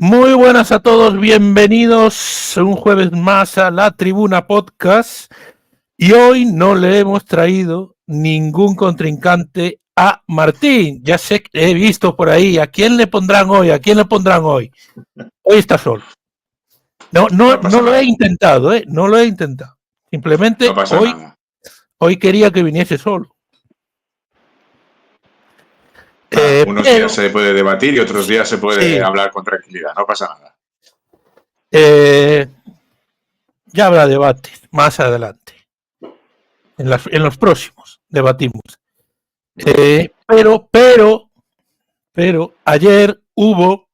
Muy buenas a todos, bienvenidos un jueves más a La Tribuna Podcast. Y hoy no le hemos traído ningún contrincante a Martín. Ya sé que he visto por ahí. ¿A quién le pondrán hoy? ¿A quién le pondrán hoy? Hoy está solo. No No pasa lo he nada. intentado, ¿eh? No lo he intentado. No Simplemente pasa nada. hoy quería que viniese solo. Nada, unos días Pero, se puede debatir y otros días se puede sí, hablar con tranquilidad. No pasa nada. eh, ya habrá debate más adelante. En los próximos debatimos. Muy bien. Pero ayer hubo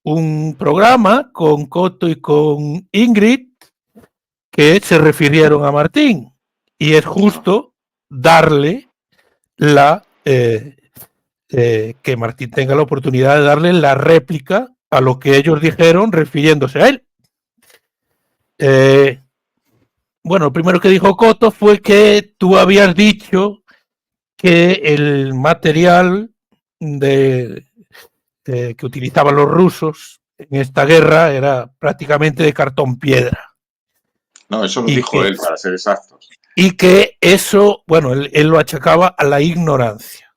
un programa con Coto y con Ingrid que se refirieron a Martín y es No. justo darle la que Martín tenga la oportunidad de darle la réplica a lo que ellos dijeron refiriéndose a él. Bueno, lo primero que dijo Coto fue que tú habías dicho que el material que utilizaban los rusos en esta guerra era prácticamente de cartón piedra. No, eso lo Y dijo que, él, para ser exactos. y que eso, bueno, él lo achacaba a la ignorancia.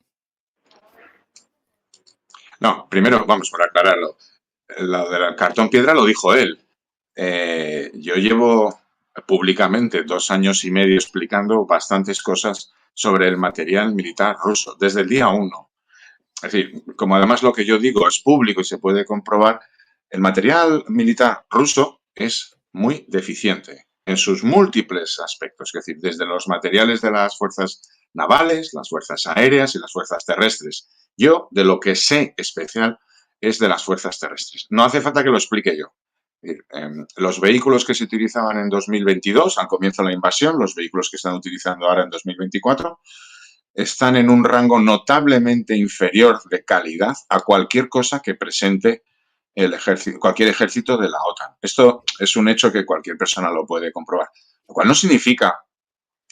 No, primero, vamos, por aclararlo. Lo del cartón piedra lo dijo él. Yo llevo públicamente 2 años y medio explicando bastantes cosas sobre el material militar ruso, desde el día 1. Es decir, como además lo que yo digo es público y se puede comprobar, el material militar ruso es muy deficiente en sus múltiples aspectos, es decir, desde los materiales de las fuerzas navales, las fuerzas aéreas y las fuerzas terrestres. Yo, de lo que sé especial, es de las fuerzas terrestres. No hace falta que lo explique yo. Los vehículos que se utilizaban en 2022, al comienzo de la invasión, los vehículos que están utilizando ahora en 2024, están en un rango notablemente inferior de calidad a cualquier cosa que presente cualquier ejército de la OTAN. Esto es un hecho que cualquier persona lo puede comprobar. Lo cual no significa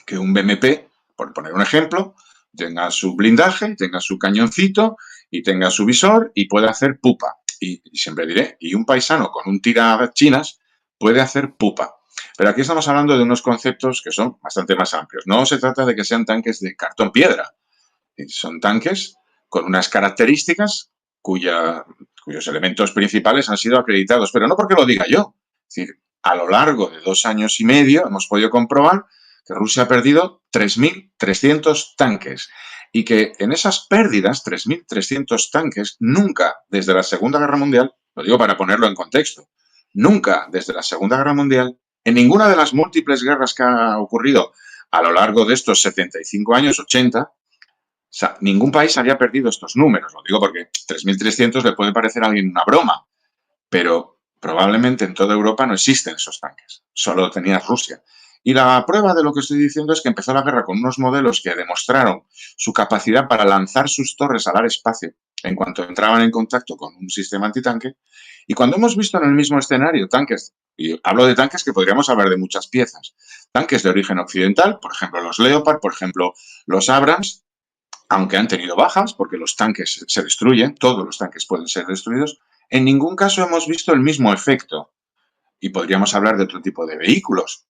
que un BMP, por poner un ejemplo, tenga su blindaje, tenga su cañoncito y tenga su visor y pueda hacer pupa. Y siempre diré, y un paisano con un tirachinas puede hacer pupa. Pero aquí estamos hablando de unos conceptos que son bastante más amplios. No se trata de que sean tanques de cartón piedra. Son tanques con unas características cuyos elementos principales han sido acreditados, pero no porque lo diga yo. Es decir, a lo largo de 2 años y medio hemos podido comprobar que Rusia ha perdido 3.300 tanques y que en esas pérdidas, 3.300 tanques, nunca desde la Segunda Guerra Mundial, lo digo para ponerlo en contexto, nunca desde la Segunda Guerra Mundial, en ninguna de las múltiples guerras que ha ocurrido a lo largo de estos 75 años, 80, o sea, ningún país había perdido estos números. Lo digo porque 3.300 le puede parecer a alguien una broma, pero probablemente en toda Europa no existen esos tanques. Solo tenía Rusia. Y la prueba de lo que estoy diciendo es que empezó la guerra con unos modelos que demostraron su capacidad para lanzar sus torres al espacio en cuanto entraban en contacto con un sistema antitanque. Y cuando hemos visto en el mismo escenario tanques, y hablo de tanques que podríamos hablar de muchas piezas, tanques de origen occidental, por ejemplo los Leopard, por ejemplo los Abrams, aunque han tenido bajas, porque los tanques se destruyen, todos los tanques pueden ser destruidos, en ningún caso hemos visto el mismo efecto. Y podríamos hablar de otro tipo de vehículos.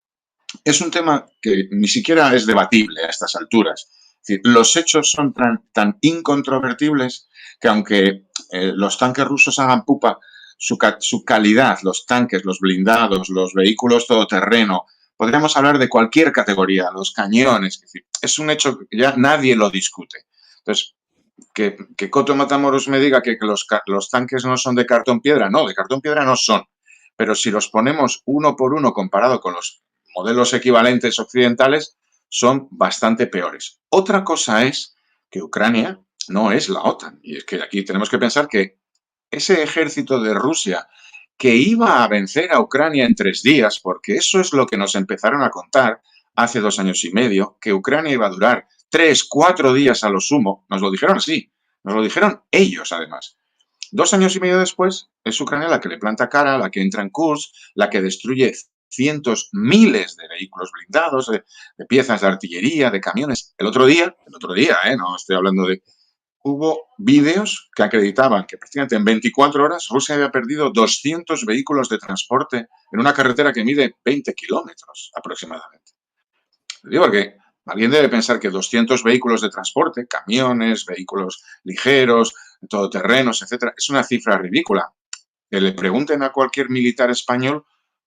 Es un tema que ni siquiera es debatible a estas alturas. Es decir, los hechos son tan incontrovertibles que aunque los tanques rusos hagan pupa, su calidad, los tanques, los blindados, los vehículos todoterreno, podríamos hablar de cualquier categoría, los cañones, es decir, es un hecho que ya nadie lo discute. Entonces, que Coto Matamoros me diga que los tanques no son de cartón piedra, no, de cartón piedra no son. Pero si los ponemos uno por uno comparado con los modelos equivalentes occidentales, son bastante peores. Otra cosa es que Ucrania no es la OTAN. Y es que aquí tenemos que pensar que ese ejército de Rusia que iba a vencer a Ucrania en 3 días, porque eso es lo que nos empezaron a contar hace 2 años y medio, que Ucrania iba a durar 3, 4 días a lo sumo, nos lo dijeron así, nos lo dijeron ellos además. 2 años y medio después, es Ucrania la que le planta cara, la que entra en Kursk, la que destruye cientos, miles de vehículos blindados, de piezas de artillería, de camiones. El otro día, no estoy hablando de hubo vídeos que acreditaban que prácticamente en 24 horas Rusia había perdido 200 vehículos de transporte en una carretera que mide 20 kilómetros aproximadamente. Digo porque alguien debe pensar que 200 vehículos de transporte, camiones, vehículos ligeros, todoterrenos, etcétera, es una cifra ridícula. Que le pregunten a cualquier militar español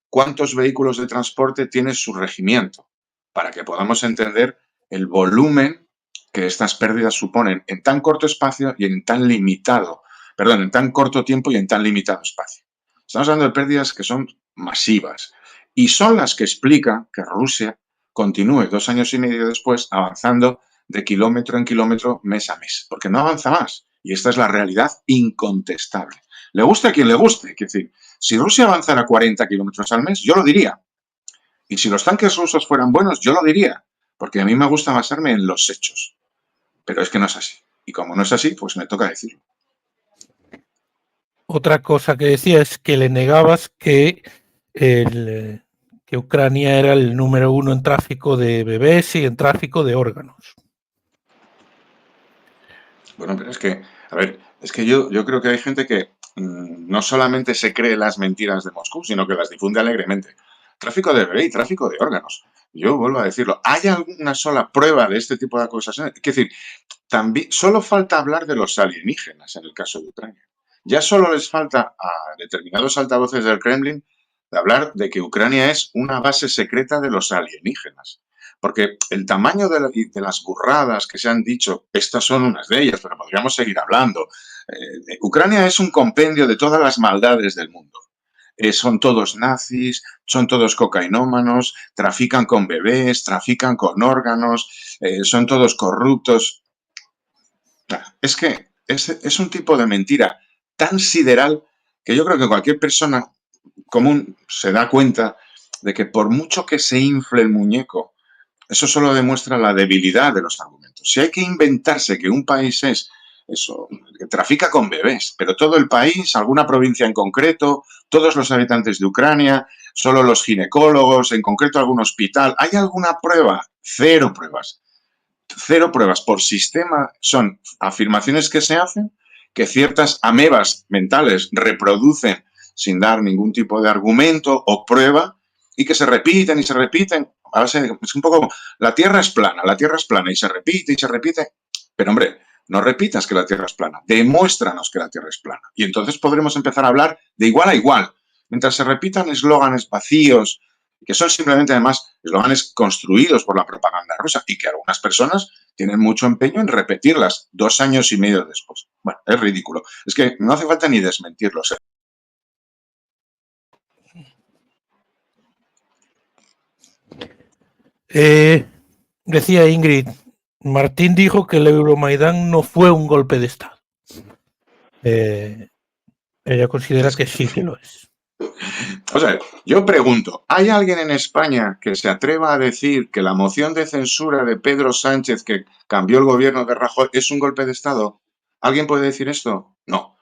cuántos vehículos de transporte tiene su regimiento, para que podamos entender el volumen que estas pérdidas suponen en tan corto espacio y en tan limitado, perdón, en tan corto tiempo y en tan limitado espacio. Estamos hablando de pérdidas que son masivas y son las que explican que Rusia continúe 2 años y medio después avanzando de kilómetro en kilómetro mes a mes, porque no avanza más. Y esta es la realidad incontestable. Le guste a quien le guste. Es decir, si Rusia avanzara 40 kilómetros al mes, yo lo diría. Y si los tanques rusos fueran buenos, yo lo diría. Porque a mí me gusta basarme en los hechos. Pero es que no es así. Y como no es así, pues me toca decirlo. Otra cosa que decía es que le negabas que, que Ucrania era el número 1 en tráfico de bebés y en tráfico de órganos. Bueno, pero es que, a ver, es que yo creo que hay gente que no solamente se cree las mentiras de Moscú, sino que las difunde alegremente. Tráfico de bebé y tráfico de órganos. Yo vuelvo a decirlo. ¿Hay alguna sola prueba de este tipo de acusaciones? Es decir, también solo falta hablar de los alienígenas en el caso de Ucrania. Ya solo les falta a determinados altavoces del Kremlin de hablar de que Ucrania es una base secreta de los alienígenas. Porque el tamaño de las burradas que se han dicho, estas son unas de ellas, pero podríamos seguir hablando. Ucrania es un compendio de todas las maldades del mundo. Son todos nazis, son todos cocainómanos, trafican con bebés, trafican con órganos, son todos corruptos. Es que es un tipo de mentira tan sideral que yo creo que cualquier persona común se da cuenta de que por mucho que se infle el muñeco, eso solo demuestra la debilidad de los argumentos. Si hay que inventarse que un país es eso, que trafica con bebés, pero todo el país, alguna provincia en concreto, todos los habitantes de Ucrania, solo los ginecólogos, en concreto algún hospital, ¿hay alguna prueba? Cero pruebas. Cero pruebas por sistema. Son afirmaciones que se hacen, que ciertas amebas mentales reproducen sin dar ningún tipo de argumento o prueba y que se repiten y se repiten. Es un poco, la Tierra es plana y se repite. Pero hombre, no repitas que la Tierra es plana, demuéstranos que la Tierra es plana. Y entonces podremos empezar a hablar de igual a igual. Mientras se repitan eslóganes vacíos, que son simplemente además eslóganes construidos por la propaganda rusa y que algunas personas tienen mucho empeño en repetirlas 2 años y medio después. Bueno, es ridículo. Es que no hace falta ni desmentirlos. Decía Ingrid, Martín dijo que el Euromaidán no fue un golpe de Estado. Ella considera que sí que lo es. O sea, yo pregunto, ¿hay alguien en España que se atreva a decir que la moción de censura de Pedro Sánchez que cambió el gobierno de Rajoy es un golpe de Estado? ¿Alguien puede decir esto? No.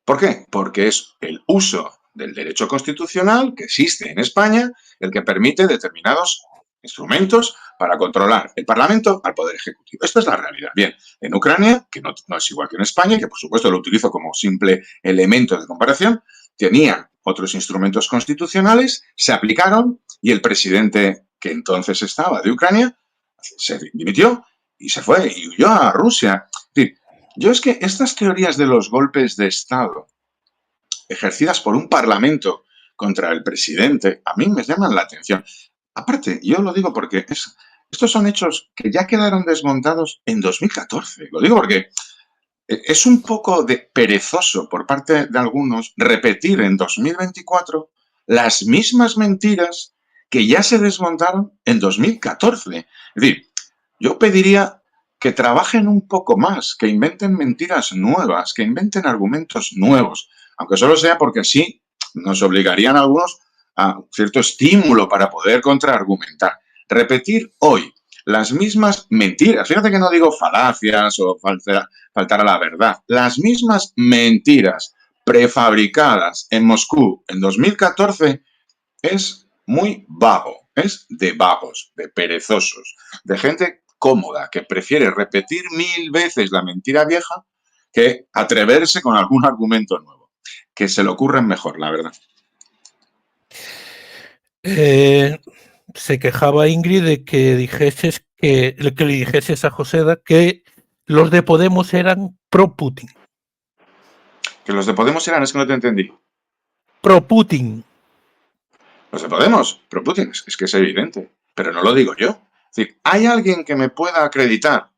¿Por qué? Porque es el uso del derecho constitucional que existe en España el que permite determinados instrumentos para controlar el Parlamento al Poder Ejecutivo. Esta es la realidad. Bien, en Ucrania, que no es igual que en España, que por supuesto lo utilizo como simple elemento de comparación, tenía otros instrumentos constitucionales, se aplicaron y el presidente que entonces estaba de Ucrania se dimitió y se fue y huyó a Rusia. Es decir, yo es que estas teorías de los golpes de Estado ejercidas por un parlamento contra el presidente, a mí me llaman la atención. Aparte, yo lo digo porque estos son hechos que ya quedaron desmontados en 2014. Lo digo porque es un poco de perezoso por parte de algunos repetir en 2024 las mismas mentiras que ya se desmontaron en 2014. Es decir, yo pediría que trabajen un poco más, que inventen mentiras nuevas, que inventen argumentos nuevos, aunque solo sea porque así nos obligarían a algunos a cierto estímulo para poder contraargumentar. Repetir hoy las mismas mentiras, fíjate que no digo falacias o faltar a la verdad, las mismas mentiras prefabricadas en Moscú en 2014 es muy vago, es de vagos, de perezosos, de gente cómoda que prefiere repetir 1000 veces la mentira vieja que atreverse con algún argumento nuevo. Que se le ocurren mejor, la verdad. Se quejaba Ingrid de que le dijeses a Joseda que los de Podemos eran pro-Putin. Que los de Podemos eran, es que no te entendí. Pro-Putin. Los de Podemos, pro-Putin, es que es evidente, pero no lo digo yo. Es decir, ¿hay alguien que me pueda acreditar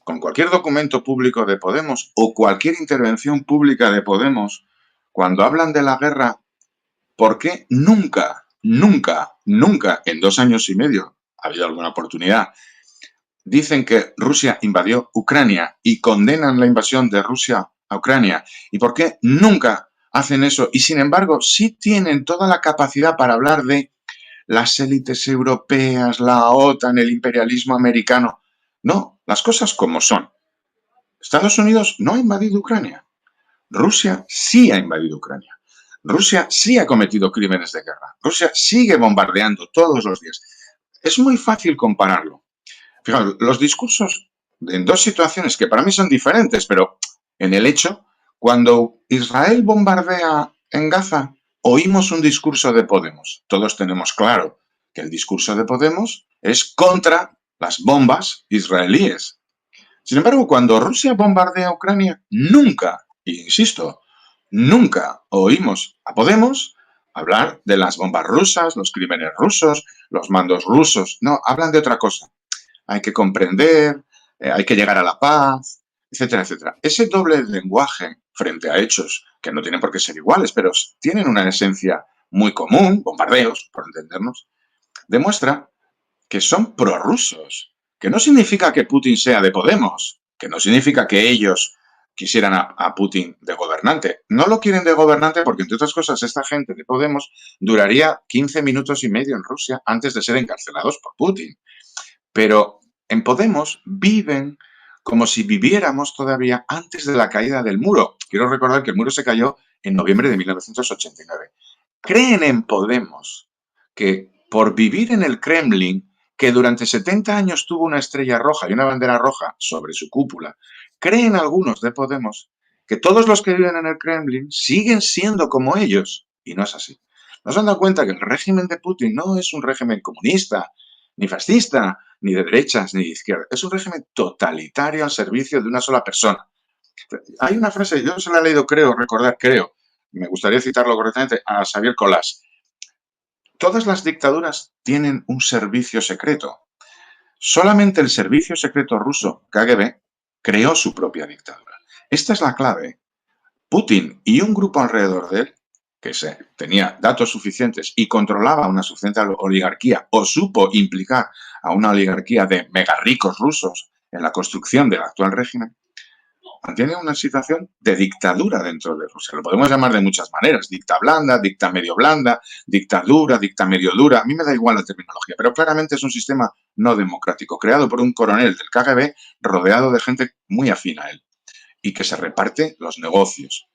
con cualquier documento público de Podemos o cualquier intervención pública de Podemos cuando hablan de la guerra? ¿Por qué nunca en 2 años y medio ha habido alguna oportunidad? Dicen que Rusia invadió Ucrania y condenan la invasión de Rusia a Ucrania. ¿Y por qué nunca hacen eso? Y sin embargo, sí tienen toda la capacidad para hablar de las élites europeas, la OTAN, el imperialismo americano. No, las cosas como son. Estados Unidos no ha invadido Ucrania. Rusia sí ha invadido Ucrania. Rusia sí ha cometido crímenes de guerra. Rusia sigue bombardeando todos los días. Es muy fácil compararlo. Fijaos, los discursos en dos situaciones que para mí son diferentes, pero en el hecho, cuando Israel bombardea en Gaza, oímos un discurso de Podemos. Todos tenemos claro que el discurso de Podemos es contra las bombas israelíes. Sin embargo, cuando Rusia bombardea Ucrania, nunca, insisto, nunca oímos a Podemos hablar de las bombas rusas, los crímenes rusos, los mandos rusos. No, hablan de otra cosa. Hay que comprender, hay que llegar a la paz, etcétera, etcétera. Ese doble lenguaje frente a hechos que no tienen por qué ser iguales, pero tienen una esencia muy común, bombardeos, por entendernos, demuestra que son prorrusos, que no significa que Putin sea de Podemos, que no significa que ellos quisieran a Putin de gobernante. No lo quieren de gobernante porque, entre otras cosas, esta gente de Podemos duraría 15 minutos y medio en Rusia antes de ser encarcelados por Putin. Pero en Podemos viven como si viviéramos todavía antes de la caída del muro. Quiero recordar que el muro se cayó en noviembre de 1989. Creen en Podemos que por vivir en el Kremlin, que durante 70 años tuvo una estrella roja y una bandera roja sobre su cúpula, creen algunos de Podemos que todos los que viven en el Kremlin siguen siendo como ellos. Y no es así. ¿No se han dado cuenta que el régimen de Putin no es un régimen comunista, ni fascista, ni de derechas, ni de izquierda? Es un régimen totalitario al servicio de una sola persona. Hay una frase, yo se la he leído, creo, me gustaría citarlo correctamente, a Xavier Colás. Todas las dictaduras tienen un servicio secreto. Solamente el servicio secreto ruso, KGB, creó su propia dictadura. Esta es la clave. Putin y un grupo alrededor de él, que tenía datos suficientes y controlaba una suficiente oligarquía o supo implicar a una oligarquía de mega ricos rusos en la construcción del actual régimen, mantiene una situación de dictadura dentro de Rusia. Lo podemos llamar de muchas maneras, dicta blanda, dicta medio blanda, dictadura, dicta medio dura. A mí me da igual la terminología, pero claramente es un sistema no democrático, creado por un coronel del KGB rodeado de gente muy afín a él y que se reparte los negocios.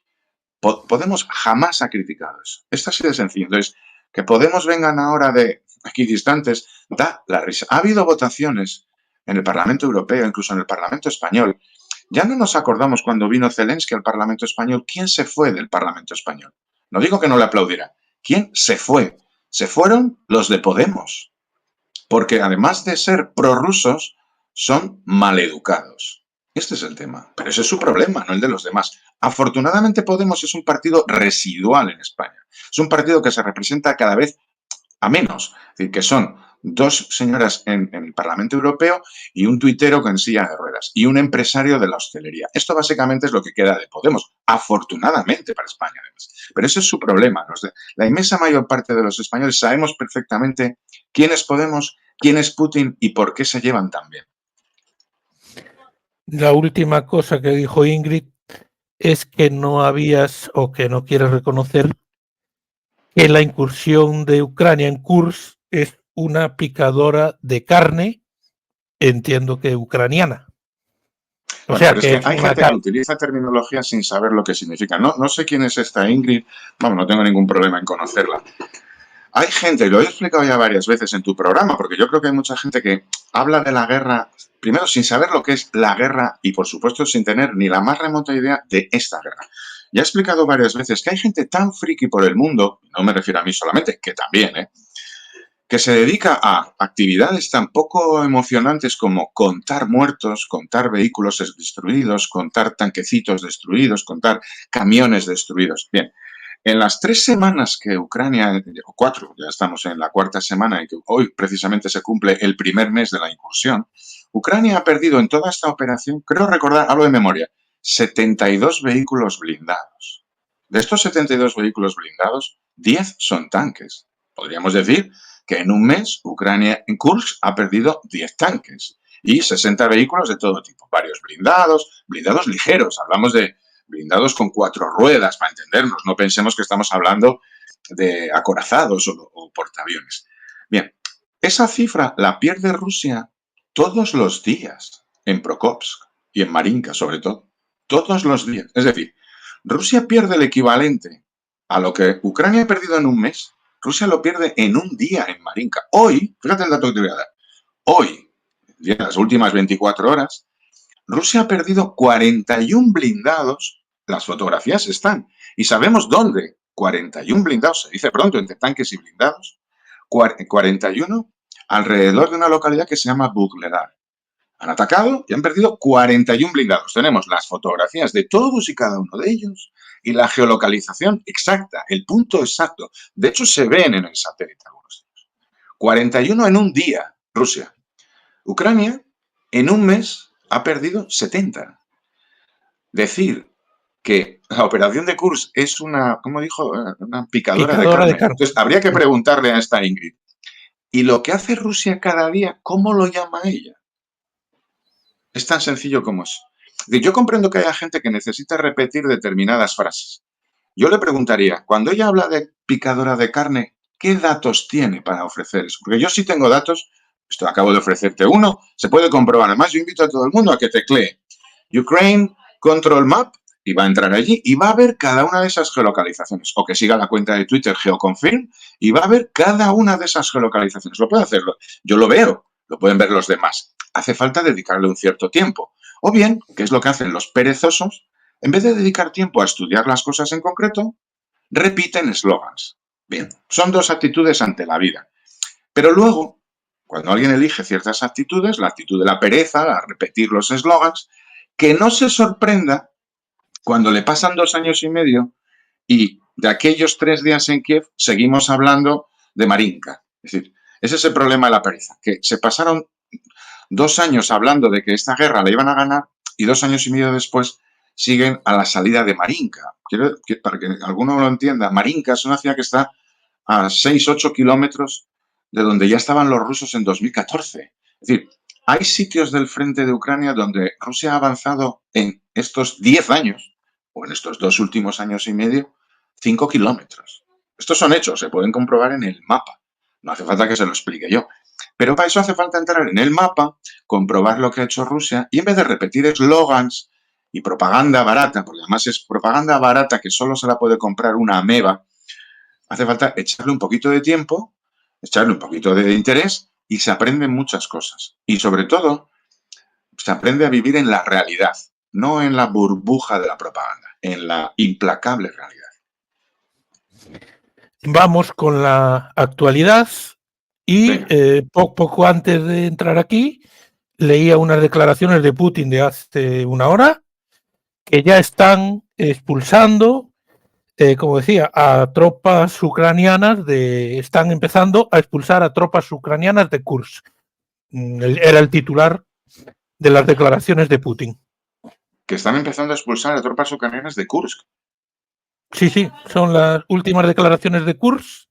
Podemos jamás ha criticado eso. Esto así de sencillo. Entonces, que Podemos vengan ahora de aquí distantes, da la risa. Ha habido votaciones en el Parlamento Europeo, incluso en el Parlamento Español. Ya no nos acordamos cuando vino Zelensky al Parlamento Español. ¿Quién se fue del Parlamento Español? No digo que no le aplaudiera. ¿Quién se fue? Se fueron los de Podemos. Porque además de ser prorrusos, son maleducados. Este es el tema. Pero ese es su problema, no el de los demás. Afortunadamente Podemos es un partido residual en España. Es un partido que se representa cada vez a menos. Es decir, que son dos señoras en el Parlamento Europeo y un tuitero con silla de ruedas y un empresario de la hostelería. Esto básicamente es lo que queda de Podemos, afortunadamente para España además. Pero ese es su problema. La inmensa mayor parte de los españoles sabemos perfectamente quién es Podemos, quién es Putin y por qué se llevan tan bien. La última cosa que dijo Ingrid es que no habías o que no quieres reconocer que la incursión de Ucrania en Kursk es una picadora de carne, entiendo que ucraniana. O sea, pero es que hay gente que utiliza terminología sin saber lo que significa. No sé quién es esta Ingrid, no tengo ningún problema en conocerla. Hay gente, y lo he explicado ya varias veces en tu programa, porque yo creo que hay mucha gente que habla de la guerra, primero sin saber lo que es la guerra y por supuesto sin tener ni la más remota idea de esta guerra. Ya he explicado varias veces que hay gente tan friki por el mundo, no me refiero a mí solamente, que también, que se dedica a actividades tan poco emocionantes como contar muertos, contar vehículos destruidos, contar tanquecitos destruidos, contar camiones destruidos. Bien, en las 3 semanas que Ucrania, o 4, ya estamos en la cuarta semana y que hoy precisamente se cumple el primer mes de la incursión, Ucrania ha perdido en toda esta operación, creo recordar, hablo de memoria, 72 vehículos blindados. De estos 72 vehículos blindados, 10 son tanques. Podríamos decir que en un mes Ucrania en Kursk ha perdido 10 tanques y 60 vehículos de todo tipo, varios blindados, blindados ligeros, hablamos de blindados con 4 ruedas, para entendernos, no pensemos que estamos hablando de acorazados o portaaviones. Bien, esa cifra la pierde Rusia todos los días en Prokopsk y en Marinka sobre todo, todos los días. Es decir, Rusia pierde el equivalente a lo que Ucrania ha perdido en un mes, Rusia lo pierde en un día en Marinka. Hoy, fíjate el dato que te voy a dar, hoy, en las últimas 24 horas, Rusia ha perdido 41 blindados, las fotografías están, y sabemos dónde. 41 blindados, se dice pronto, entre tanques y blindados. 41 alrededor de una localidad que se llama Bugledar. Han atacado y han perdido 41 blindados. Tenemos las fotografías de todos y cada uno de ellos y la geolocalización exacta, el punto exacto. De hecho, se ven en el satélite algunos de ellos. 41 en un día, Rusia. Ucrania, en un mes, ha perdido 70. Decir que la operación de Kursk es una, ¿cómo dijo? Una picadora de carne. Entonces, habría que preguntarle a esta Ingrid, ¿y lo que hace Rusia cada día, cómo lo llama ella? Es tan sencillo como eso. Yo comprendo que haya gente que necesita repetir determinadas frases. Yo le preguntaría, cuando ella habla de picadora de carne, ¿qué datos tiene para ofrecer eso? Porque yo sí tengo datos, esto acabo de ofrecerte uno, se puede comprobar. Además, yo invito a todo el mundo a que teclee Ukraine Control Map y va a entrar allí y va a ver cada una de esas geolocalizaciones. O que siga la cuenta de Twitter GeoConfirm y va a ver cada una de esas geolocalizaciones. Lo puede hacerlo. Yo lo veo, lo pueden ver los demás. Hace falta dedicarle un cierto tiempo. O bien, ¿qué es lo que hacen los perezosos? En vez de dedicar tiempo a estudiar las cosas en concreto, repiten eslogans. Bien, son dos actitudes ante la vida. Pero luego, cuando alguien elige ciertas actitudes, la actitud de la pereza, a repetir los eslogans, que no se sorprenda cuando le pasan 2 años y medio y de aquellos 3 días en Kiev seguimos hablando de Marinka. Es decir, ese es el problema de la pereza, que se pasaron 2 años hablando de que esta guerra la iban a ganar y 2 años y medio después siguen a la salida de Marinka. Para que alguno lo entienda, Marinka es una ciudad que está a 6-8 kilómetros de donde ya estaban los rusos en 2014. Es decir, hay sitios del frente de Ucrania donde Rusia ha avanzado en estos 10 años, o en estos 2 últimos años y medio, 5 kilómetros. Estos son hechos, se pueden comprobar en el mapa. No hace falta que se lo explique yo. Pero para eso hace falta entrar en el mapa, comprobar lo que ha hecho Rusia y en vez de repetir eslogans y propaganda barata, porque además es propaganda barata que solo se la puede comprar una ameba, hace falta echarle un poquito de tiempo, echarle un poquito de interés y se aprenden muchas cosas. Y sobre todo, se aprende a vivir en la realidad, no en la burbuja de la propaganda, en la implacable realidad. Vamos con la actualidad y poco antes de entrar aquí leía unas declaraciones de Putin de hace una hora que ya están expulsando, como decía, a tropas ucranianas, están empezando a expulsar a tropas ucranianas de Kursk. Era el titular de las declaraciones de Putin. Que están empezando a expulsar a tropas ucranianas de Kursk. Sí, son las últimas declaraciones de Kursk.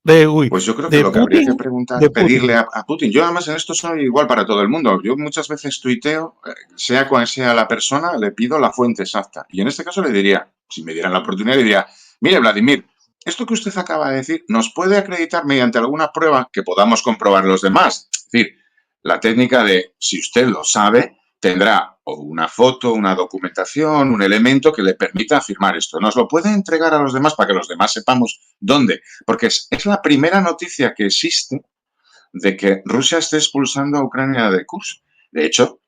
Pues yo creo que lo que habría que preguntar, pedirle a Putin. Yo además en esto soy igual para todo el mundo. Yo muchas veces tuiteo, sea cual sea la persona, le pido la fuente exacta. Y en este caso le diría, si me dieran la oportunidad, le diría, mire Vladimir, esto que usted acaba de decir nos puede acreditar mediante alguna prueba que podamos comprobar los demás. Es decir, la técnica de, si usted lo sabe, tendrá o una foto, una documentación, un elemento que le permita afirmar esto. Nos lo puede entregar a los demás para que los demás sepamos dónde, porque es la primera noticia que existe de que Rusia esté expulsando a Ucrania de Kursk. De hecho,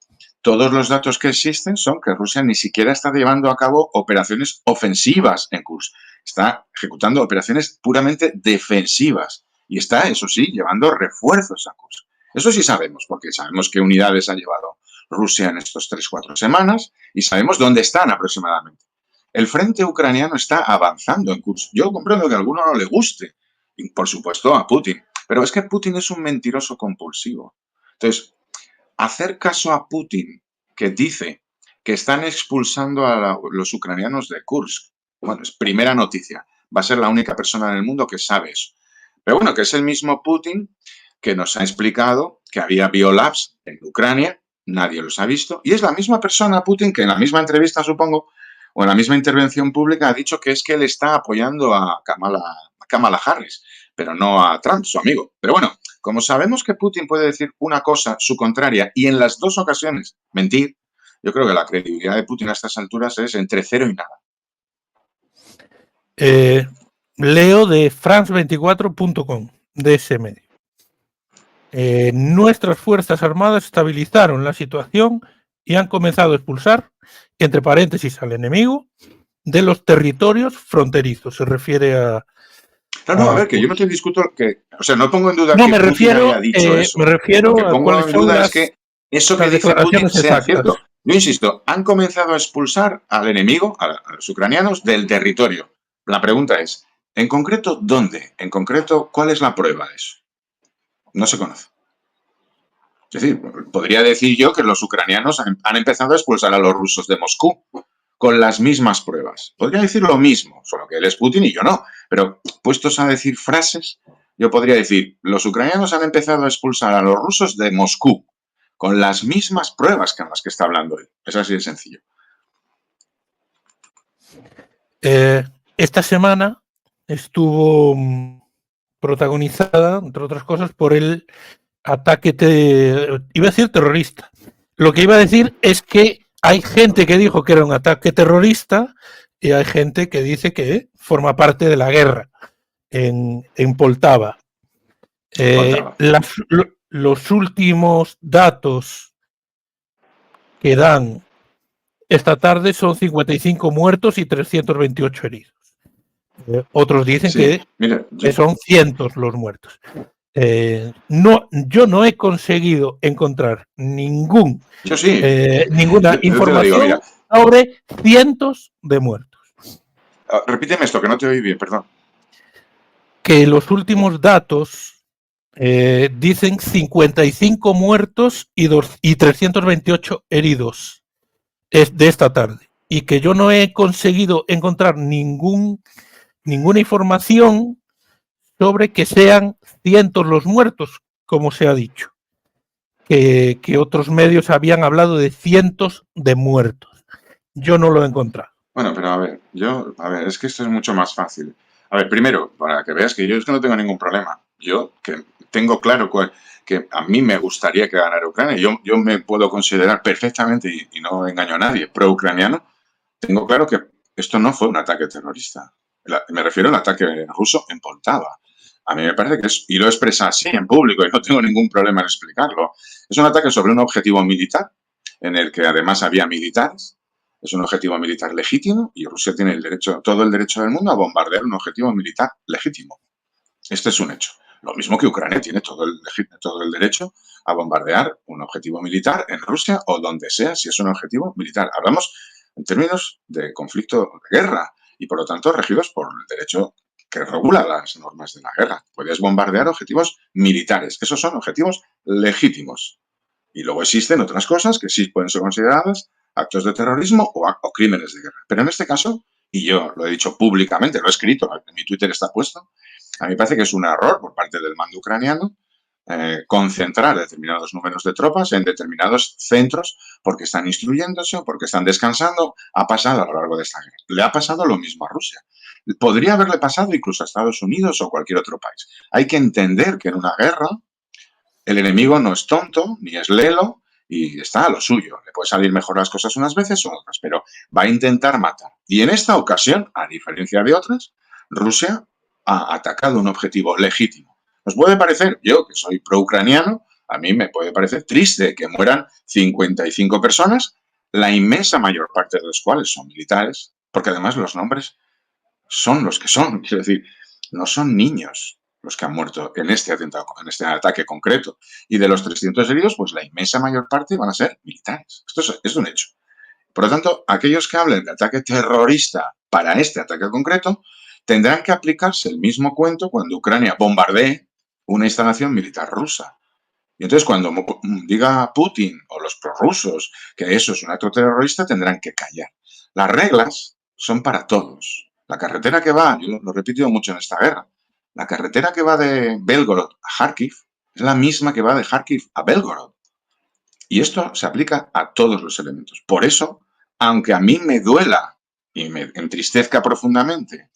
todos los datos que existen son que Rusia ni siquiera está llevando a cabo operaciones ofensivas en Kursk. Está ejecutando operaciones puramente defensivas y está, eso sí, llevando refuerzos a Kursk. Eso sí sabemos, porque sabemos qué unidades ha llevado Rusia en estos 3-4 semanas y sabemos dónde están aproximadamente. El frente ucraniano está avanzando en Kursk. Yo comprendo que a alguno no le guste, y por supuesto a Putin, pero es que Putin es un mentiroso compulsivo. Entonces, hacer caso a Putin, que dice que están expulsando a los ucranianos de Kursk, bueno, es primera noticia. Va a ser la única persona en el mundo que sabe eso. Pero bueno, que es el mismo Putin que nos ha explicado que había biolabs en Ucrania, nadie los ha visto, y es la misma persona, Putin, que en la misma entrevista, supongo, o en la misma intervención pública ha dicho que es que él está apoyando a Kamala Harris, pero no a Trump, su amigo. Pero bueno, como sabemos que Putin puede decir una cosa, su contraria, y en las dos ocasiones mentir, yo creo que la credibilidad de Putin a estas alturas es entre 0 y nada. Leo de france24.com, de ese medio. Nuestras Fuerzas Armadas estabilizaron la situación y han comenzado a expulsar, entre paréntesis, al enemigo de los territorios fronterizos. Se refiere a... No, a ver, que yo no te discuto que... O sea, no pongo en duda no, que me Putin refiero, haya dicho eso. Me refiero Lo que a pongo cuáles en son duda las, es que eso que las dice Putin sea exactas. cierto. Yo insisto, han comenzado a expulsar al enemigo, a los ucranianos, del territorio. La pregunta es, en concreto, ¿dónde? En concreto, ¿cuál es la prueba de eso? No se conoce. Es decir, podría decir yo que los ucranianos han empezado a expulsar a los rusos de Moscú con las mismas pruebas. Podría decir lo mismo, solo que él es Putin y yo no. Pero puestos a decir frases, yo podría decir, los ucranianos han empezado a expulsar a los rusos de Moscú con las mismas pruebas que en las que está hablando él. Es así de sencillo. Esta semana estuvo protagonizada, entre otras cosas, por el ataque, iba a decir terrorista. Lo que iba a decir es que hay gente que dijo que era un ataque terrorista y hay gente que dice que forma parte de la guerra en Poltava. Los últimos datos que dan esta tarde son 55 muertos y 328 heridos. Otros dicen que son cientos los muertos. Yo no he conseguido encontrar ninguna información sobre cientos de muertos. Repíteme esto, que no te oí bien, perdón. Que los últimos datos dicen 55 muertos y 328 heridos de esta tarde. Y que yo no he conseguido encontrar ninguna información sobre que sean cientos los muertos, como se ha dicho. Que otros medios habían hablado de cientos de muertos. Yo no lo he encontrado. Bueno, pero a ver, es que esto es mucho más fácil. A ver, primero, para que veas que yo es que no tengo ningún problema. Yo que tengo claro que a mí me gustaría que ganara Ucrania. Yo me puedo considerar perfectamente, y no engaño a nadie, pro-ucraniano. Tengo claro que esto no fue un ataque terrorista. Me refiero al ataque ruso en Poltava. A mí me parece que es, y lo expresa así en público y no tengo ningún problema en explicarlo, es un ataque sobre un objetivo militar en el que además había militares. Es un objetivo militar legítimo y Rusia tiene todo el derecho del mundo a bombardear un objetivo militar legítimo. Este es un hecho. Lo mismo que Ucrania tiene todo el derecho a bombardear un objetivo militar en Rusia o donde sea si es un objetivo militar. Hablamos en términos de conflicto de guerra y por lo tanto regidos por el derecho que regula las normas de la guerra. Puedes bombardear objetivos militares. Esos son objetivos legítimos. Y luego existen otras cosas que sí pueden ser consideradas actos de terrorismo o crímenes de guerra. Pero en este caso, y yo lo he dicho públicamente, lo he escrito, en mi Twitter está puesto, a mí me parece que es un error por parte del mando ucraniano concentrar determinados números de tropas en determinados centros porque están instruyéndose o porque están descansando. Ha pasado a lo largo de esta guerra. Le ha pasado lo mismo a Rusia. Podría haberle pasado incluso a Estados Unidos o cualquier otro país. Hay que entender que en una guerra el enemigo no es tonto ni es lelo y está a lo suyo. Le puede salir mejor las cosas unas veces o otras, pero va a intentar matar. Y en esta ocasión, a diferencia de otras, Rusia ha atacado un objetivo legítimo. Os puede parecer, yo que soy pro-ucraniano, a mí me puede parecer triste que mueran 55 personas, la inmensa mayor parte de los cuales son militares, porque además los nombres son los que son. Quiero decir, no son niños los que han muerto en este atentado, en este ataque concreto. Y de los 300 heridos, pues la inmensa mayor parte van a ser militares. Esto es un hecho. Por lo tanto, aquellos que hablen de ataque terrorista para este ataque concreto tendrán que aplicarse el mismo cuento cuando Ucrania bombardee una instalación militar rusa. Y entonces cuando diga Putin o los prorrusos que eso es un acto terrorista, tendrán que callar. Las reglas son para todos. La carretera que va, yo lo he repetido mucho en esta guerra, la carretera que va de Belgorod a Kharkiv es la misma que va de Kharkiv a Belgorod. Y esto se aplica a todos los elementos. Por eso, aunque a mí me duela y me entristezca profundamente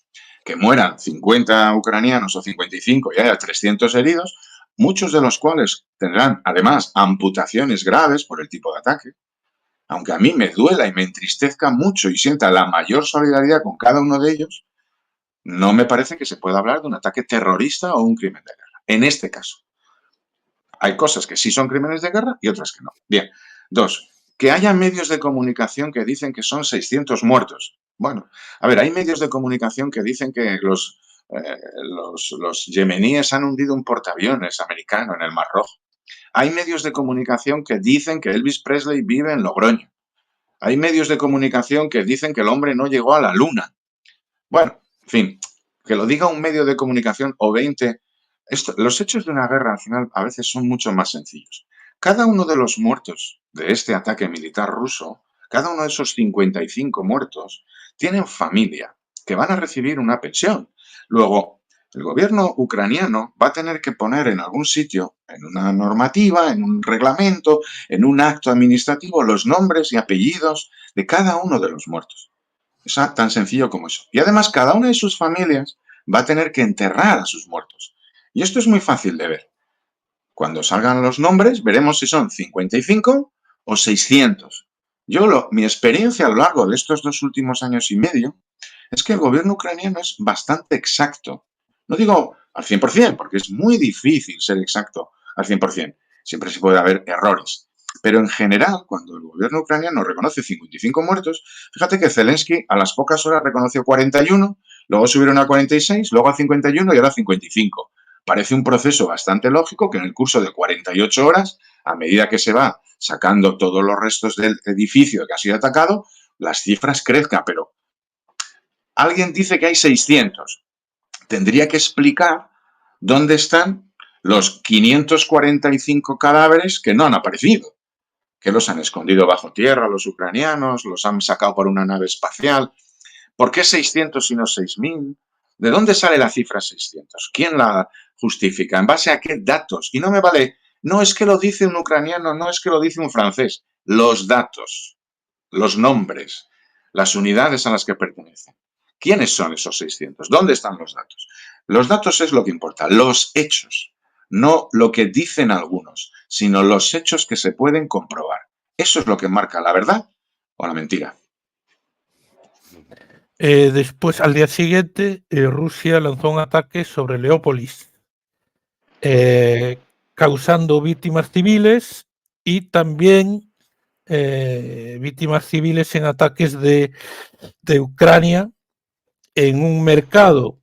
que mueran 50 ucranianos o 55 y haya 300 heridos, muchos de los cuales tendrán además amputaciones graves por el tipo de ataque, aunque a mí me duela y me entristezca mucho y sienta la mayor solidaridad con cada uno de ellos, no me parece que se pueda hablar de un ataque terrorista o un crimen de guerra. En este caso, hay cosas que sí son crímenes de guerra y otras que no. Bien. Dos, que haya medios de comunicación que dicen que son 600 muertos. Bueno, a ver, hay medios de comunicación que dicen que los yemeníes han hundido un portaaviones americano en el Mar Rojo. Hay medios de comunicación que dicen que Elvis Presley vive en Logroño. Hay medios de comunicación que dicen que el hombre no llegó a la luna. Bueno, en fin, que lo diga un medio de comunicación o 20. Los hechos de una guerra al final a veces son mucho más sencillos. Cada uno de los muertos de este ataque militar ruso, cada uno de esos 55 muertos, tienen familia que van a recibir una pensión. Luego, el gobierno ucraniano va a tener que poner en algún sitio, en una normativa, en un reglamento, en un acto administrativo, los nombres y apellidos de cada uno de los muertos. Es tan sencillo como eso. Y además, cada una de sus familias va a tener que enterrar a sus muertos. Y esto es muy fácil de ver. Cuando salgan los nombres, veremos si son 55 o 600. Mi experiencia a lo largo de estos 2 últimos años y medio es que el gobierno ucraniano es bastante exacto. No digo al 100%, porque es muy difícil ser exacto al 100%. Siempre se puede haber errores. Pero en general, cuando el gobierno ucraniano reconoce 55 muertos, fíjate que Zelensky a las pocas horas reconoció 41, luego subieron a 46, luego a 51 y ahora a 55. Parece un proceso bastante lógico que en el curso de 48 horas, a medida que se va sacando todos los restos del edificio que ha sido atacado, las cifras crezcan. Pero alguien dice que hay 600. Tendría que explicar dónde están los 545 cadáveres que no han aparecido, que los han escondido bajo tierra los ucranianos, los han sacado por una nave espacial. ¿Por qué 600 y no 6.000? ¿De dónde sale la cifra 600? ¿Quién la justifica? ¿En base a qué datos? Y no me vale, no es que lo dice un ucraniano, no es que lo dice un francés. Los datos, los nombres, las unidades a las que pertenecen. ¿Quiénes son esos 600? ¿Dónde están los datos? Los datos es lo que importa, los hechos, no lo que dicen algunos, sino los hechos que se pueden comprobar. Eso es lo que marca la verdad o la mentira. Después, al día siguiente, Rusia lanzó un ataque sobre Leópolis, causando víctimas civiles y también víctimas civiles en ataques de Ucrania en un mercado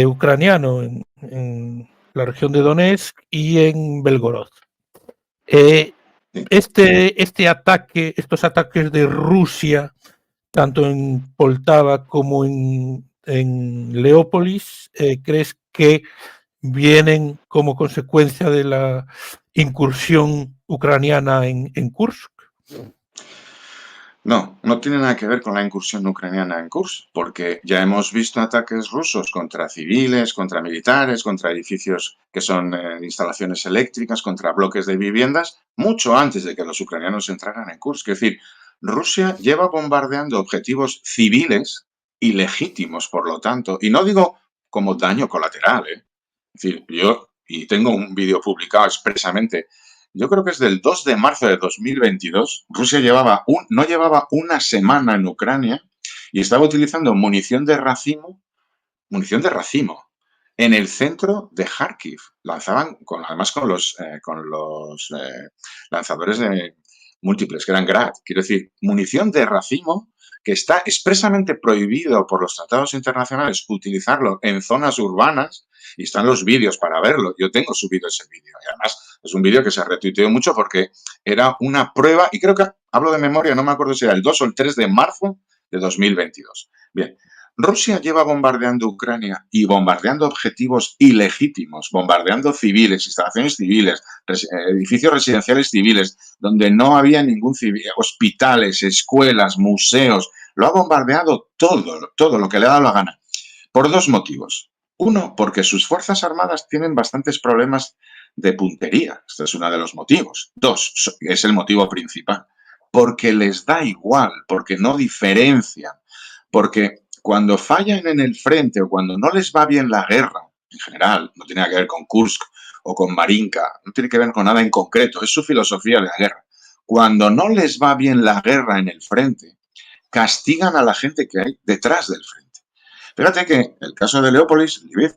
ucraniano en la región de Donetsk y en Belgorod. Estos ataques de Rusia, tanto en Poltava como en Leópolis, ¿crees que vienen como consecuencia de la incursión ucraniana en Kursk? No, no tiene nada que ver con la incursión ucraniana en Kursk, porque ya hemos visto ataques rusos contra civiles, contra militares, contra edificios que son instalaciones eléctricas, contra bloques de viviendas, mucho antes de que los ucranianos entraran en Kursk. Es decir, Rusia lleva bombardeando objetivos civiles y legítimos, por lo tanto, y no digo como daño colateral, Es decir, yo, y tengo un vídeo publicado expresamente yo creo que es del 2 de marzo de 2022, Rusia no llevaba una semana en Ucrania y estaba utilizando munición de racimo en el centro de Kharkiv. Lanzaban, además con los lanzadores de múltiples, que eran Grad. Quiero decir, munición de racimo que está expresamente prohibido por los tratados internacionales utilizarlo en zonas urbanas, y están los vídeos para verlo. Yo tengo subido ese vídeo y además es un vídeo que se retuiteó mucho porque era una prueba, y creo que hablo de memoria, no me acuerdo si era el 2 o el 3 de marzo de 2022. Bien, Rusia lleva bombardeando Ucrania y bombardeando objetivos ilegítimos, bombardeando civiles, instalaciones civiles, edificios residenciales civiles, donde no había ningún civil, hospitales, escuelas, museos. Lo ha bombardeado todo lo que le ha dado la gana, por dos motivos. Uno, porque sus fuerzas armadas tienen bastantes problemas de puntería. Este es uno de los motivos. Dos, es el motivo principal. Porque les da igual, porque no diferencian, porque cuando fallan en el frente o cuando no les va bien la guerra, en general, no tiene nada que ver con Kursk o con Marinka, no tiene que ver con nada en concreto, es su filosofía de la guerra. Cuando no les va bien la guerra en el frente, castigan a la gente que hay detrás del frente. Fíjate que el caso de Leópolis, Lviv,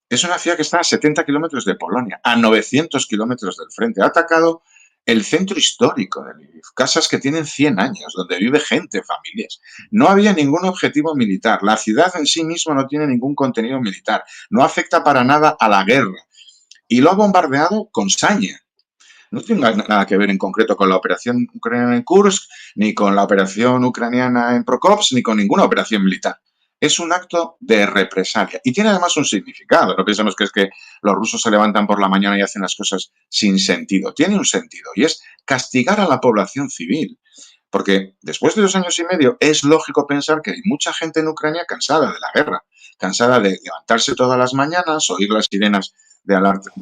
es una ciudad que está a 70 kilómetros de Polonia, a 900 kilómetros del frente. Ha atacado el centro histórico de Lviv, casas que tienen 100 años, donde vive gente, familias. No había ningún objetivo militar. La ciudad en sí misma no tiene ningún contenido militar. No afecta para nada a la guerra. Y lo ha bombardeado con saña. No tiene nada que ver en concreto con la operación ucraniana en Kursk, ni con la operación ucraniana en Prokopsk, ni con ninguna operación militar. Es un acto de represalia y tiene además un significado. No pensemos que es que los rusos se levantan por la mañana y hacen las cosas sin sentido. Tiene un sentido y es castigar a la población civil. Porque después de 2 años y medio es lógico pensar que hay mucha gente en Ucrania cansada de la guerra, cansada de levantarse todas las mañanas, oír las sirenas de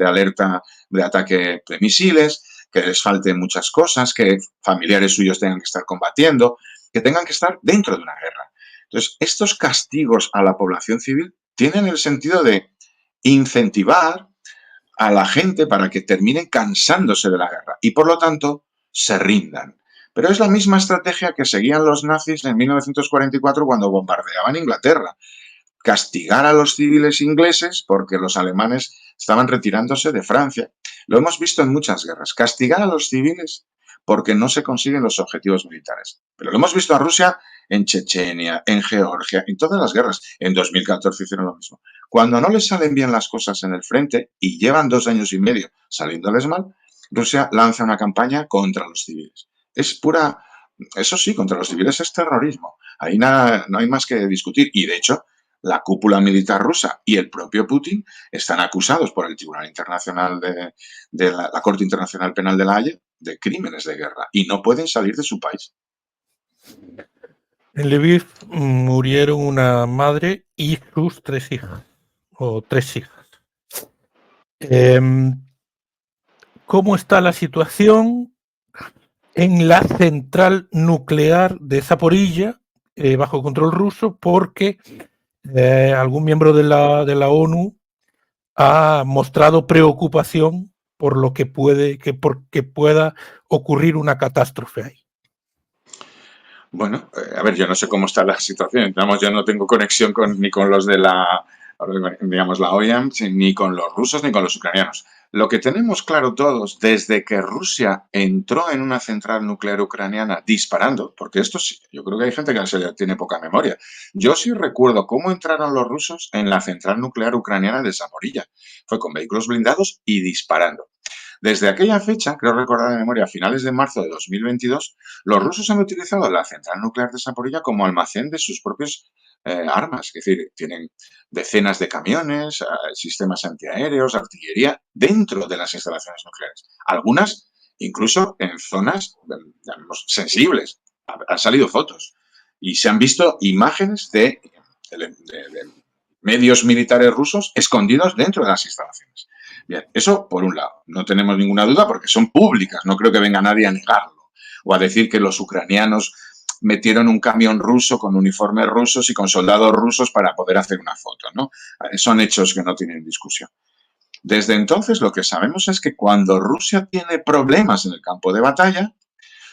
alerta de ataque de misiles, que les falten muchas cosas, que familiares suyos tengan que estar combatiendo, que tengan que estar dentro de una guerra. Entonces, estos castigos a la población civil tienen el sentido de incentivar a la gente para que terminen cansándose de la guerra y, por lo tanto, se rindan. Pero es la misma estrategia que seguían los nazis en 1944 cuando bombardeaban Inglaterra. Castigar a los civiles ingleses porque los alemanes estaban retirándose de Francia. Lo hemos visto en muchas guerras. Castigar a los civiles porque no se consiguen los objetivos militares. Pero lo hemos visto a Rusia en Chechenia, en Georgia, en todas las guerras. En 2014 hicieron lo mismo. Cuando no les salen bien las cosas en el frente y llevan 2 años y medio saliéndoles mal, Rusia lanza una campaña contra los civiles. Es pura, eso sí, contra los civiles es terrorismo. Ahí nada, no hay más que discutir. Y de hecho, la cúpula militar rusa y el propio Putin están acusados por el Tribunal Internacional de la Corte Internacional Penal de La Haya de crímenes de guerra y no pueden salir de su país. En Lviv murieron una madre y sus 3 hijas, o 3 hijas. ¿Cómo está la situación en la central nuclear de Zaporilla, bajo control ruso? Porque algún miembro de la ONU ha mostrado preocupación por lo que porque pueda ocurrir una catástrofe ahí. Bueno, a ver, yo no sé cómo está la situación. Digamos, yo no tengo conexión ni con los de la OIAM, ni con los rusos ni con los ucranianos. Lo que tenemos claro todos, desde que Rusia entró en una central nuclear ucraniana disparando, porque esto sí, yo creo que hay gente que tiene poca memoria. Yo sí recuerdo cómo entraron los rusos en la central nuclear ucraniana de Zaporilla. Fue con vehículos blindados y disparando. Desde aquella fecha, creo recordar de memoria, a finales de marzo de 2022, los rusos han utilizado la central nuclear de Zaporilla como almacén de sus propias armas. Es decir, tienen decenas de camiones, sistemas antiaéreos, artillería dentro de las instalaciones nucleares. Algunas incluso en zonas, digamos, sensibles. Han salido fotos y se han visto imágenes de medios militares rusos escondidos dentro de las instalaciones. Bien, eso por un lado, no tenemos ninguna duda porque son públicas, no creo que venga nadie a negarlo o a decir que los ucranianos metieron un camión ruso con uniformes rusos y con soldados rusos para poder hacer una foto, ¿no? Son hechos que no tienen discusión. Desde entonces lo que sabemos es que cuando Rusia tiene problemas en el campo de batalla,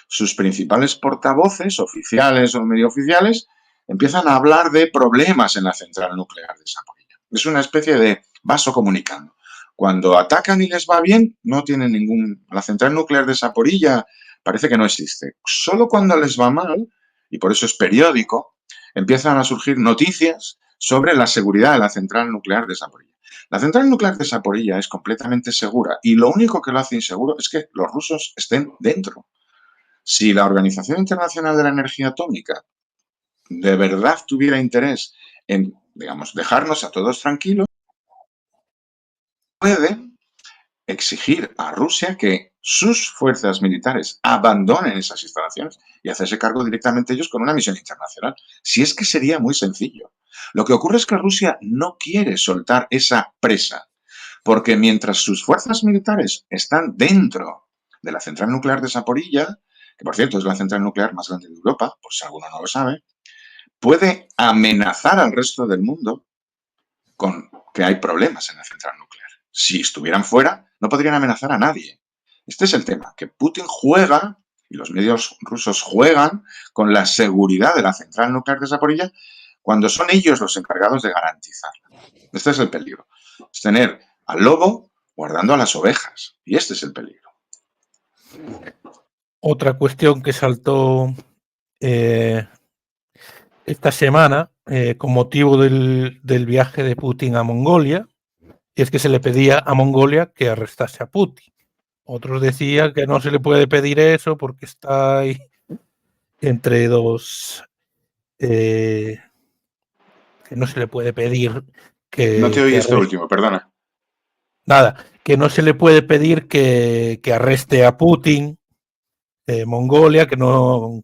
sus principales portavoces, oficiales o medio oficiales, empiezan a hablar de problemas en la central nuclear de Zaporilla. Es una especie de vaso comunicando. Cuando atacan y les va bien, no tienen ningún... La central nuclear de Zaporilla parece que no existe. Solo cuando les va mal, y por eso es periódico, empiezan a surgir noticias sobre la seguridad de la central nuclear de Zaporilla. La central nuclear de Zaporilla es completamente segura y lo único que lo hace inseguro es que los rusos estén dentro. Si la Organización Internacional de la Energía Atómica de verdad tuviera interés en, digamos, dejarnos a todos tranquilos, puede exigir a Rusia que sus fuerzas militares abandonen esas instalaciones y hacerse cargo directamente ellos con una misión internacional. Si es que sería muy sencillo. Lo que ocurre es que Rusia no quiere soltar esa presa, porque mientras sus fuerzas militares están dentro de la central nuclear de Zaporilla, que por cierto es la central nuclear más grande de Europa, por si alguno no lo sabe, puede amenazar al resto del mundo con que hay problemas en la central nuclear. Si estuvieran fuera, no podrían amenazar a nadie. Este es el tema, que Putin juega, y los medios rusos juegan, con la seguridad de la central nuclear de Zaporilla cuando son ellos los encargados de garantizarla. Este es el peligro. Es tener al lobo guardando a las ovejas. Y este es el peligro. Otra cuestión que saltó esta semana con motivo del viaje de Putin a Mongolia, y es que se le pedía a Mongolia que arrestase a Putin. Otros decían que no se le puede pedir eso porque está ahí entre dos... que no se le puede pedir que... No te oí que esto último, perdona. Nada, que no se le puede pedir que arreste a Putin, Mongolia, que no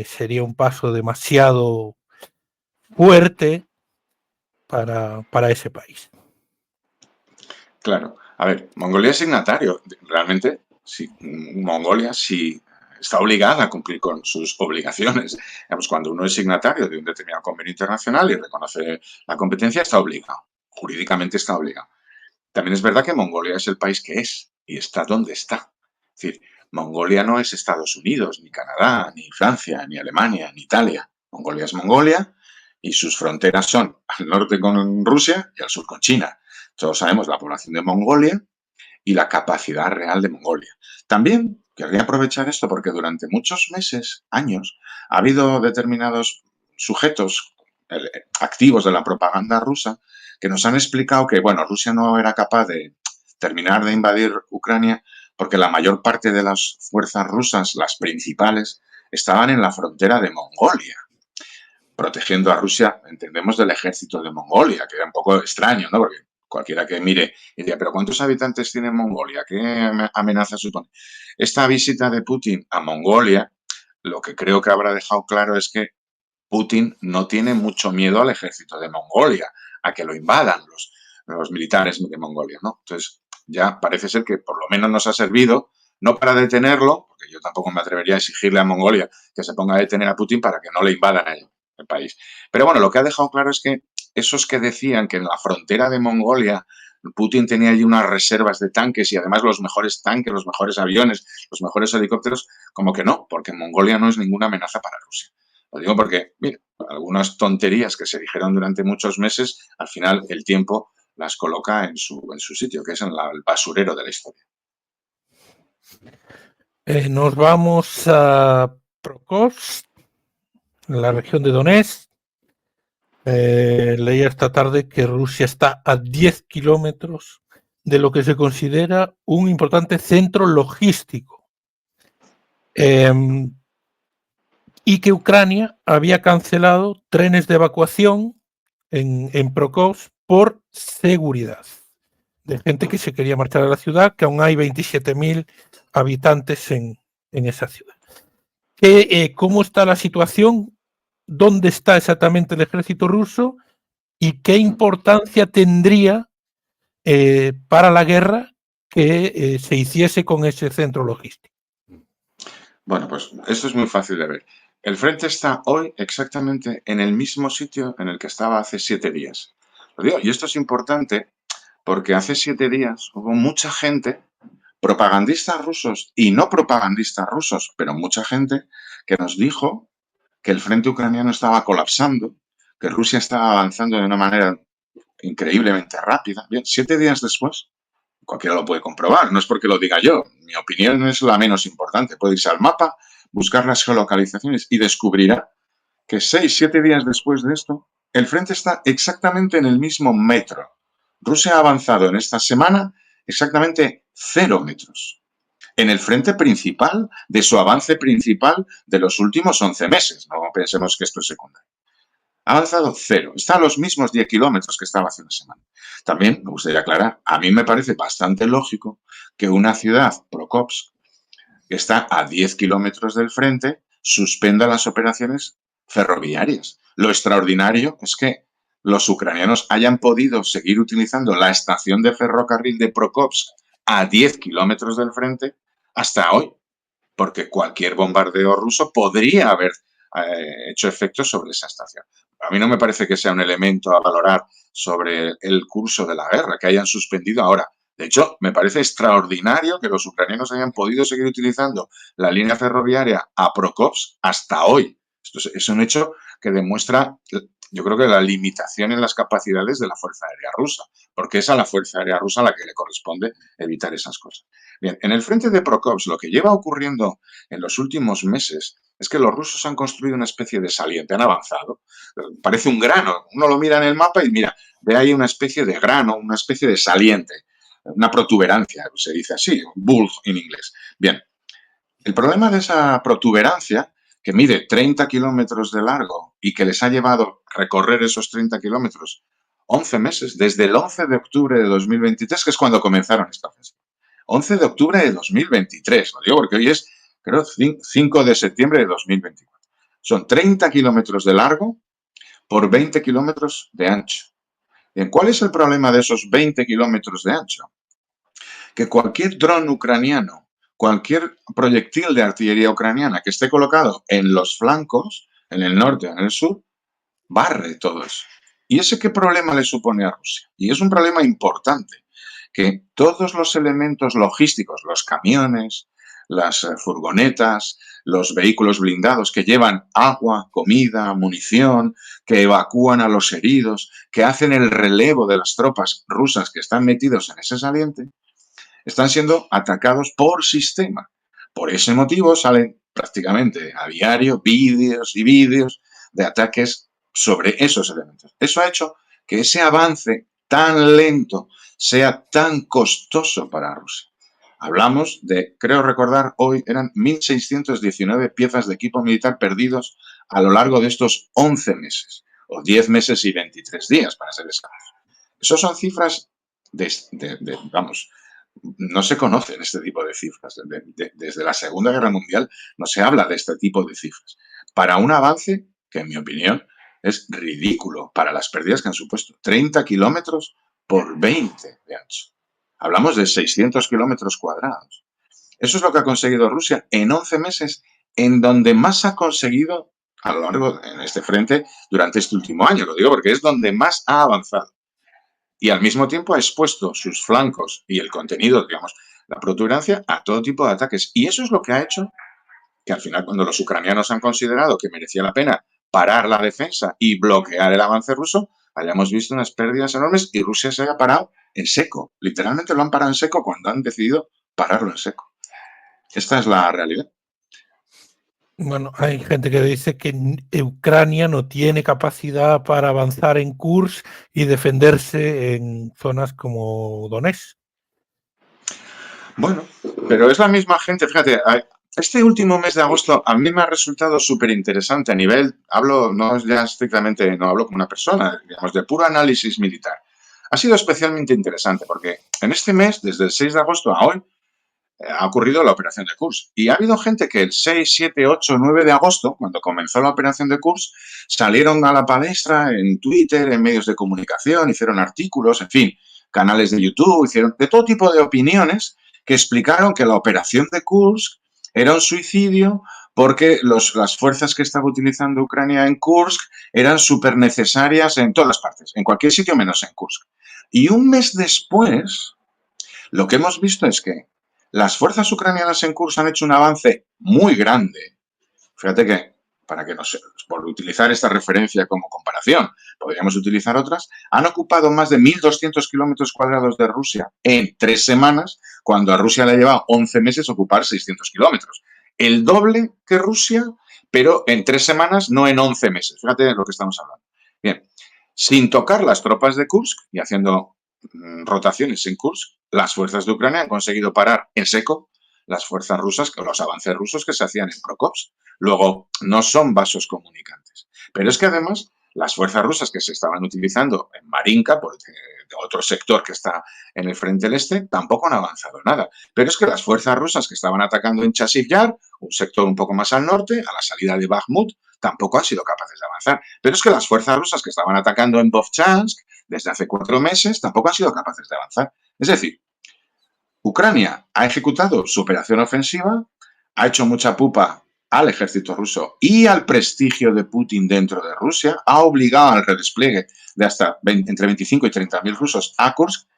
sería un paso demasiado fuerte para ese país. Claro. A ver, Mongolia es signatario. Realmente, sí, Mongolia sí está obligada a cumplir con sus obligaciones. Digamos, cuando uno es signatario de un determinado convenio internacional y reconoce la competencia, está obligado. Jurídicamente está obligado. También es verdad que Mongolia es el país que es y está donde está. Es decir, Mongolia no es Estados Unidos, ni Canadá, ni Francia, ni Alemania, ni Italia. Mongolia es Mongolia y sus fronteras son al norte con Rusia y al sur con China. Todos sabemos la población de Mongolia y la capacidad real de Mongolia. También querría aprovechar esto porque durante muchos meses, años, ha habido determinados sujetos activos de la propaganda rusa que nos han explicado que, bueno, Rusia no era capaz de terminar de invadir Ucrania porque la mayor parte de las fuerzas rusas, las principales, estaban en la frontera de Mongolia, protegiendo a Rusia, entendemos, del ejército de Mongolia, que era un poco extraño, ¿no? Porque cualquiera que mire y diría, pero ¿cuántos habitantes tiene Mongolia? ¿Qué amenaza supone? Esta visita de Putin a Mongolia, lo que creo que habrá dejado claro es que Putin no tiene mucho miedo al ejército de Mongolia, a que lo invadan los militares de Mongolia, ¿no? Entonces, ya parece ser que por lo menos nos ha servido, no para detenerlo, porque yo tampoco me atrevería a exigirle a Mongolia que se ponga a detener a Putin para que no le invadan a él, el país. Pero bueno, lo que ha dejado claro es que esos que decían que en la frontera de Mongolia Putin tenía allí unas reservas de tanques y además los mejores tanques, los mejores aviones, los mejores helicópteros, como que no, porque Mongolia no es ninguna amenaza para Rusia. Lo digo porque, mira, algunas tonterías que se dijeron durante muchos meses, al final el tiempo las coloca en su sitio, que es en el basurero de la historia. Nos vamos a Prokofsk, en la región de Donetsk. Leí esta tarde que Rusia está a 10 kilómetros de lo que se considera un importante centro logístico. Y que Ucrania había cancelado trenes de evacuación en Prokofsk por seguridad de gente que se quería marchar a la ciudad, que aún hay 27.000 habitantes en esa ciudad. ¿Cómo está la situación? ¿Dónde está exactamente el ejército ruso? ¿Y qué importancia tendría para la guerra que se hiciese con ese centro logístico? Bueno, pues esto es muy fácil de ver. El frente está hoy exactamente en el mismo sitio en el que estaba hace 7 días. Lo digo, y esto es importante porque hace 7 días hubo mucha gente, propagandistas rusos y no propagandistas rusos, pero mucha gente que nos dijo que el frente ucraniano estaba colapsando, que Rusia estaba avanzando de una manera increíblemente rápida. Bien, 7 días después, cualquiera lo puede comprobar, no es porque lo diga yo, mi opinión es la menos importante. Puede irse al mapa, buscar las geolocalizaciones y descubrirá que 6, 7 días después de esto, el frente está exactamente en el mismo metro. Rusia ha avanzado en esta semana exactamente 0 metros en el frente principal de su avance principal de los últimos 11 meses. No pensemos que esto es secundario. Ha avanzado 0. Está a los mismos 10 kilómetros que estaba hace una semana. También me gustaría aclarar, a mí me parece bastante lógico que una ciudad, Prokopsk, que está a 10 kilómetros del frente, suspenda las operaciones ferroviarias. Lo extraordinario es que los ucranianos hayan podido seguir utilizando la estación de ferrocarril de Prokopsk a 10 kilómetros del frente hasta hoy, porque cualquier bombardeo ruso podría haber hecho efectos sobre esa estación. A mí no me parece que sea un elemento a valorar sobre el curso de la guerra, que hayan suspendido ahora. De hecho, me parece extraordinario que los ucranianos hayan podido seguir utilizando la línea ferroviaria a Prokopsk hasta hoy. Esto es un hecho que demuestra, yo creo que la limitación en las capacidades de la Fuerza Aérea Rusa, porque es a la Fuerza Aérea Rusa a la que le corresponde evitar esas cosas. Bien, en el frente de Prokopsk lo que lleva ocurriendo en los últimos meses es que los rusos han construido una especie de saliente, han avanzado. Parece un grano, uno lo mira en el mapa y mira, ve ahí una especie de grano, una especie de saliente, una protuberancia, se dice así, bulge en inglés. Bien, el problema de esa protuberancia, que mide 30 kilómetros de largo y que les ha llevado recorrer esos 30 kilómetros 11 meses, desde el 11 de octubre de 2023, que es cuando comenzaron esta ofensiva. 11 de octubre de 2023, lo digo porque hoy es, creo, 5 de septiembre de 2024. Son 30 kilómetros de largo por 20 kilómetros de ancho. Bien, ¿cuál es el problema de esos 20 kilómetros de ancho? Que cualquier dron ucraniano, cualquier proyectil de artillería ucraniana que esté colocado en los flancos, en el norte o en el sur, barre todo eso. ¿Y ese qué problema le supone a Rusia? Y es un problema importante, que todos los elementos logísticos, los camiones, las furgonetas, los vehículos blindados que llevan agua, comida, munición, que evacúan a los heridos, que hacen el relevo de las tropas rusas que están metidos en ese saliente, están siendo atacados por sistema. Por ese motivo salen prácticamente a diario vídeos y vídeos de ataques sobre esos elementos. Eso ha hecho que ese avance tan lento sea tan costoso para Rusia. Hablamos de, creo recordar, hoy eran 1.619 piezas de equipo militar perdidos a lo largo de estos 11 meses, o 10 meses y 23 días, para ser exactos. Esas son cifras vamos, no se conocen este tipo de cifras. Desde la Segunda Guerra Mundial no se habla de este tipo de cifras. Para un avance que, en mi opinión, es ridículo para las pérdidas que han supuesto. 30 kilómetros por 20 de ancho. Hablamos de 600 kilómetros cuadrados. Eso es lo que ha conseguido Rusia en 11 meses, en donde más ha conseguido a lo largo en este frente durante este último año. Lo digo porque es donde más ha avanzado. Y al mismo tiempo ha expuesto sus flancos y el contenido, digamos, la protuberancia a todo tipo de ataques. Y eso es lo que ha hecho que al final, cuando los ucranianos han considerado que merecía la pena parar la defensa y bloquear el avance ruso, hayamos visto unas pérdidas enormes y Rusia se haya parado en seco. Literalmente lo han parado en seco cuando han decidido pararlo en seco. Esta es la realidad. Bueno, hay gente que dice que Ucrania no tiene capacidad para avanzar en Kursk y defenderse en zonas como Donetsk. Bueno, pero es la misma gente, fíjate, este último mes de agosto a mí me ha resultado súper interesante a nivel, hablo no ya estrictamente, no hablo como una persona, digamos, de puro análisis militar. Ha sido especialmente interesante porque en este mes, desde el 6 de agosto a hoy, ha ocurrido la operación de Kursk. Y ha habido gente que el 6, 7, 8, 9 de agosto, cuando comenzó la operación de Kursk, salieron a la palestra en Twitter, en medios de comunicación, hicieron artículos, en fin, canales de YouTube, hicieron de todo tipo de opiniones que explicaron que la operación de Kursk era un suicidio porque las fuerzas que estaba utilizando Ucrania en Kursk eran súper necesarias en todas partes, en cualquier sitio menos en Kursk. Y un mes después, lo que hemos visto es que las fuerzas ucranianas en Kursk han hecho un avance muy grande. Fíjate que, por utilizar esta referencia como comparación, podríamos utilizar otras, han ocupado más de 1.200 kilómetros cuadrados de Rusia en 3 semanas, cuando a Rusia le lleva 11 meses ocupar 600 kilómetros. El doble que Rusia, pero en 3 semanas, no en 11 meses. Fíjate de lo que estamos hablando. Bien, sin tocar las tropas de Kursk y haciendo rotaciones en Kursk, las fuerzas de Ucrania han conseguido parar en seco las fuerzas rusas, los avances rusos que se hacían en Prokopsk. Luego, no son vasos comunicantes. Pero es que además, las fuerzas rusas que se estaban utilizando en Marinka, por otro sector que está en el frente del este, tampoco han avanzado nada. Pero es que las fuerzas rusas que estaban atacando en Chasiv Yar, un sector un poco más al norte, a la salida de Bakhmut, tampoco han sido capaces de avanzar. Pero es que las fuerzas rusas que estaban atacando en Vovchansk desde hace 4 meses tampoco han sido capaces de avanzar. Es decir, Ucrania ha ejecutado su operación ofensiva, ha hecho mucha pupa al ejército ruso y al prestigio de Putin dentro de Rusia, ha obligado al redespliegue de hasta entre 25 y 30.000 rusos a Kursk,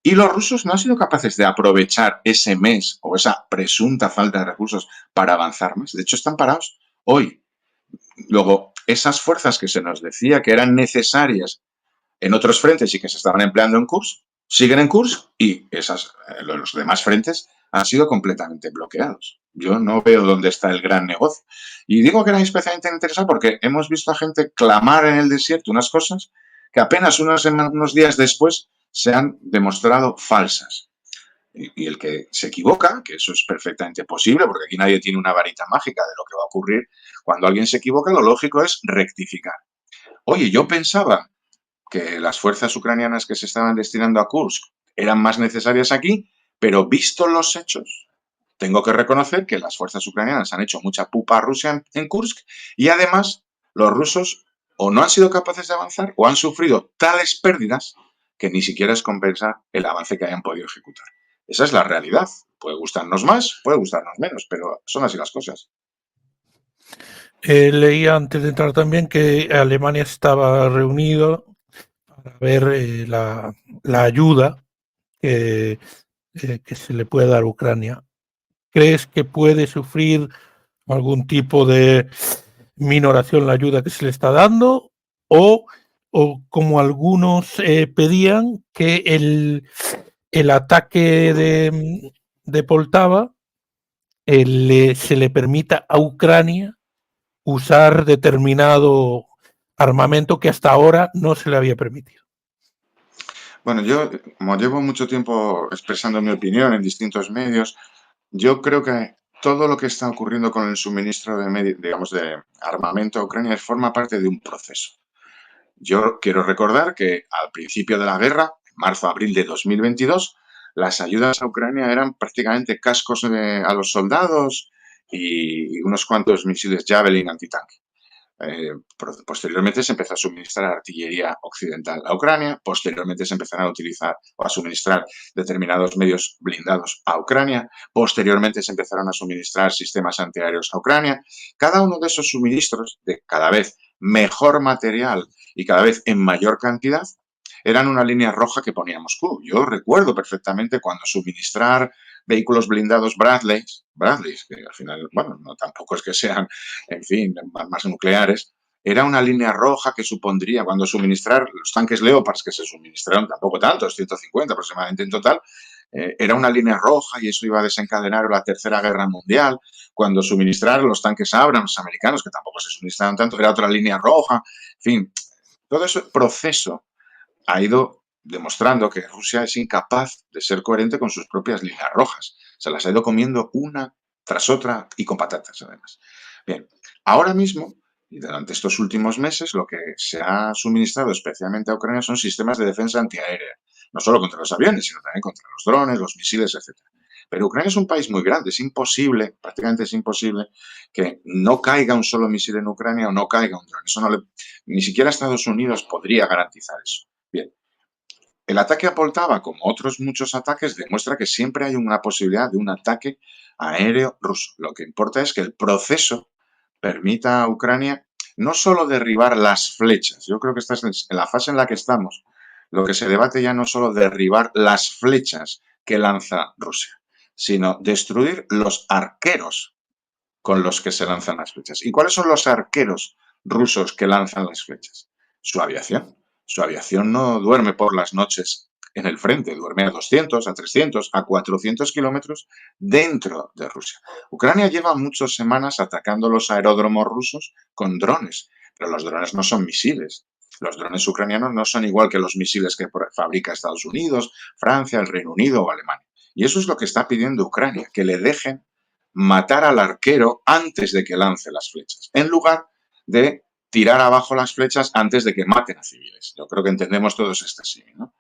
y los rusos no han sido capaces de aprovechar ese mes o esa presunta falta de recursos para avanzar más. De hecho, están parados hoy. Luego, esas fuerzas que se nos decía que eran necesarias en otros frentes y que se estaban empleando en Kursk, siguen en Kursk y los demás frentes han sido completamente bloqueados. Yo no veo dónde está el gran negocio. Y digo que era especialmente interesante porque hemos visto a gente clamar en el desierto unas cosas que apenas unos días después se han demostrado falsas. Y el que se equivoca, que eso es perfectamente posible, porque aquí nadie tiene una varita mágica de lo que va a ocurrir, cuando alguien se equivoca, lo lógico es rectificar. Oye, yo pensaba que las fuerzas ucranianas que se estaban destinando a Kursk eran más necesarias aquí, pero visto los hechos, tengo que reconocer que las fuerzas ucranianas han hecho mucha pupa a Rusia en Kursk, y además los rusos o no han sido capaces de avanzar o han sufrido tales pérdidas que ni siquiera es compensar el avance que hayan podido ejecutar. Esa es la realidad. Puede gustarnos más, puede gustarnos menos, pero son así las cosas. Leía antes de entrar también que Alemania estaba reunido para ver la ayuda que se le puede dar a Ucrania. ¿Crees que puede sufrir algún tipo de minoración la ayuda que se le está dando? O como algunos pedían, que el ataque de Poltava se le permita a Ucrania usar determinado armamento que hasta ahora no se le había permitido. Bueno, yo, como llevo mucho tiempo expresando mi opinión en distintos medios, yo creo que todo lo que está ocurriendo con el suministro de armamento a Ucrania forma parte de un proceso. Yo quiero recordar que al principio de la guerra, en marzo-abril de 2022, las ayudas a Ucrania eran prácticamente cascos a los soldados y unos cuantos misiles Javelin antitanque. Posteriormente se empezó a suministrar artillería occidental a Ucrania, posteriormente se empezaron a utilizar o a suministrar determinados medios blindados a Ucrania, posteriormente se empezaron a suministrar sistemas antiaéreos a Ucrania. Cada uno de esos suministros de cada vez mejor material y cada vez en mayor cantidad eran una línea roja que ponía Moscú. Yo recuerdo perfectamente cuando suministrar vehículos blindados Bradleys, que al final, bueno, no tampoco es que sean, en fin, armas nucleares, era una línea roja que supondría, cuando suministrar los tanques Leopards, que se suministraron tampoco tantos, 150 aproximadamente en total, era una línea roja y eso iba a desencadenar la Tercera Guerra Mundial. Cuando suministrar los tanques Abrams americanos, que tampoco se suministraron tanto, era otra línea roja. En fin, todo ese proceso ha ido demostrando que Rusia es incapaz de ser coherente con sus propias líneas rojas. Se las ha ido comiendo una tras otra y con patatas, además. Bien, ahora mismo, y durante estos últimos meses, lo que se ha suministrado especialmente a Ucrania son sistemas de defensa antiaérea, no solo contra los aviones, sino también contra los drones, los misiles, etc. Pero Ucrania es un país muy grande, es imposible, prácticamente es imposible, que no caiga un solo misil en Ucrania o no caiga un dron. Eso ni siquiera Estados Unidos podría garantizar eso. Bien, el ataque a Poltava, como otros muchos ataques, demuestra que siempre hay una posibilidad de un ataque aéreo ruso. Lo que importa es que el proceso permita a Ucrania no solo derribar las flechas, yo creo que esta es en la fase en la que estamos, lo que se debate ya no solo derribar las flechas que lanza Rusia, sino destruir los arqueros con los que se lanzan las flechas. ¿Y cuáles son los arqueros rusos que lanzan las flechas? Su aviación. Su aviación no duerme por las noches en el frente, duerme a 200, a 300, a 400 kilómetros dentro de Rusia. Ucrania lleva muchas semanas atacando los aeródromos rusos con drones, pero los drones no son misiles. Los drones ucranianos no son igual que los misiles que fabrica Estados Unidos, Francia, el Reino Unido o Alemania. Y eso es lo que está pidiendo Ucrania, que le dejen matar al arquero antes de que lance las flechas, en lugar de tirar abajo las flechas antes de que maten a civiles. Yo creo que entendemos todos este sí, ¿no?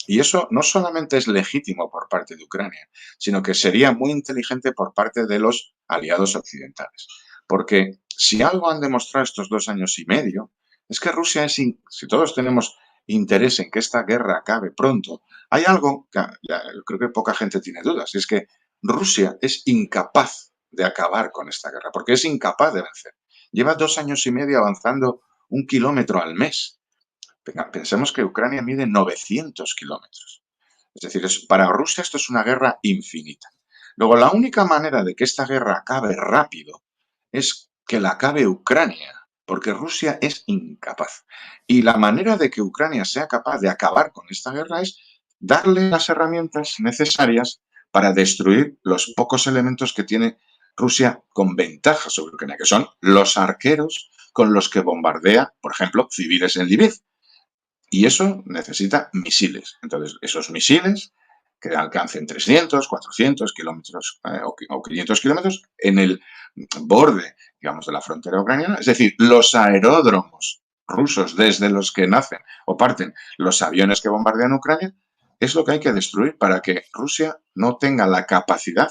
Y eso no solamente es legítimo por parte de Ucrania, sino que sería muy inteligente por parte de los aliados occidentales. Porque si algo han demostrado estos 2 años y medio, es que Rusia es, si todos tenemos interés en que esta guerra acabe pronto, hay algo que ya, creo que poca gente tiene dudas, y es que Rusia es incapaz de acabar con esta guerra, porque es incapaz de vencer. Lleva 2 años y medio avanzando 1 kilómetro al mes. Pensemos que Ucrania mide 900 kilómetros. Es decir, para Rusia esto es una guerra infinita. Luego, la única manera de que esta guerra acabe rápido es que la acabe Ucrania, porque Rusia es incapaz. Y la manera de que Ucrania sea capaz de acabar con esta guerra es darle las herramientas necesarias para destruir los pocos elementos que tiene Rusia con ventaja sobre Ucrania, que son los arqueros con los que bombardea, por ejemplo, civiles en Lviv. Y eso necesita misiles. Entonces, esos misiles que alcancen 300, 400 kilómetros o 500 kilómetros en el borde, digamos, de la frontera ucraniana. Es decir, los aeródromos rusos desde los que nacen o parten los aviones que bombardean Ucrania, es lo que hay que destruir para que Rusia no tenga la capacidad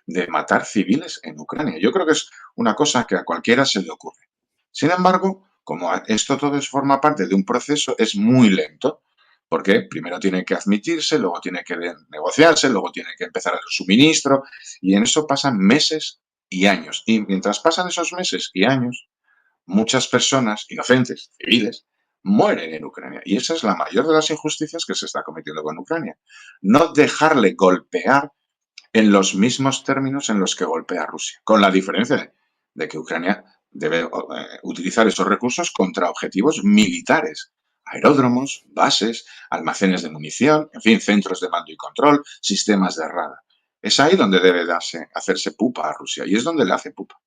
de matar civiles en Ucrania. Yo creo que es una cosa que a cualquiera se le ocurre. Sin embargo, como esto todo forma parte de un proceso, es muy lento, porque primero tiene que admitirse, luego tiene que negociarse, luego tiene que empezar el suministro, y en eso pasan meses y años. Y mientras pasan esos meses y años, muchas personas inocentes, civiles, mueren en Ucrania. Y esa es la mayor de las injusticias que se está cometiendo con Ucrania. No dejarle golpear en los mismos términos en los que golpea Rusia, con la diferencia de que Ucrania debe utilizar esos recursos contra objetivos militares, aeródromos, bases, almacenes de munición, en fin, centros de mando y control, sistemas de radar. Es ahí donde debe hacerse pupa a Rusia y es donde le hace pupa.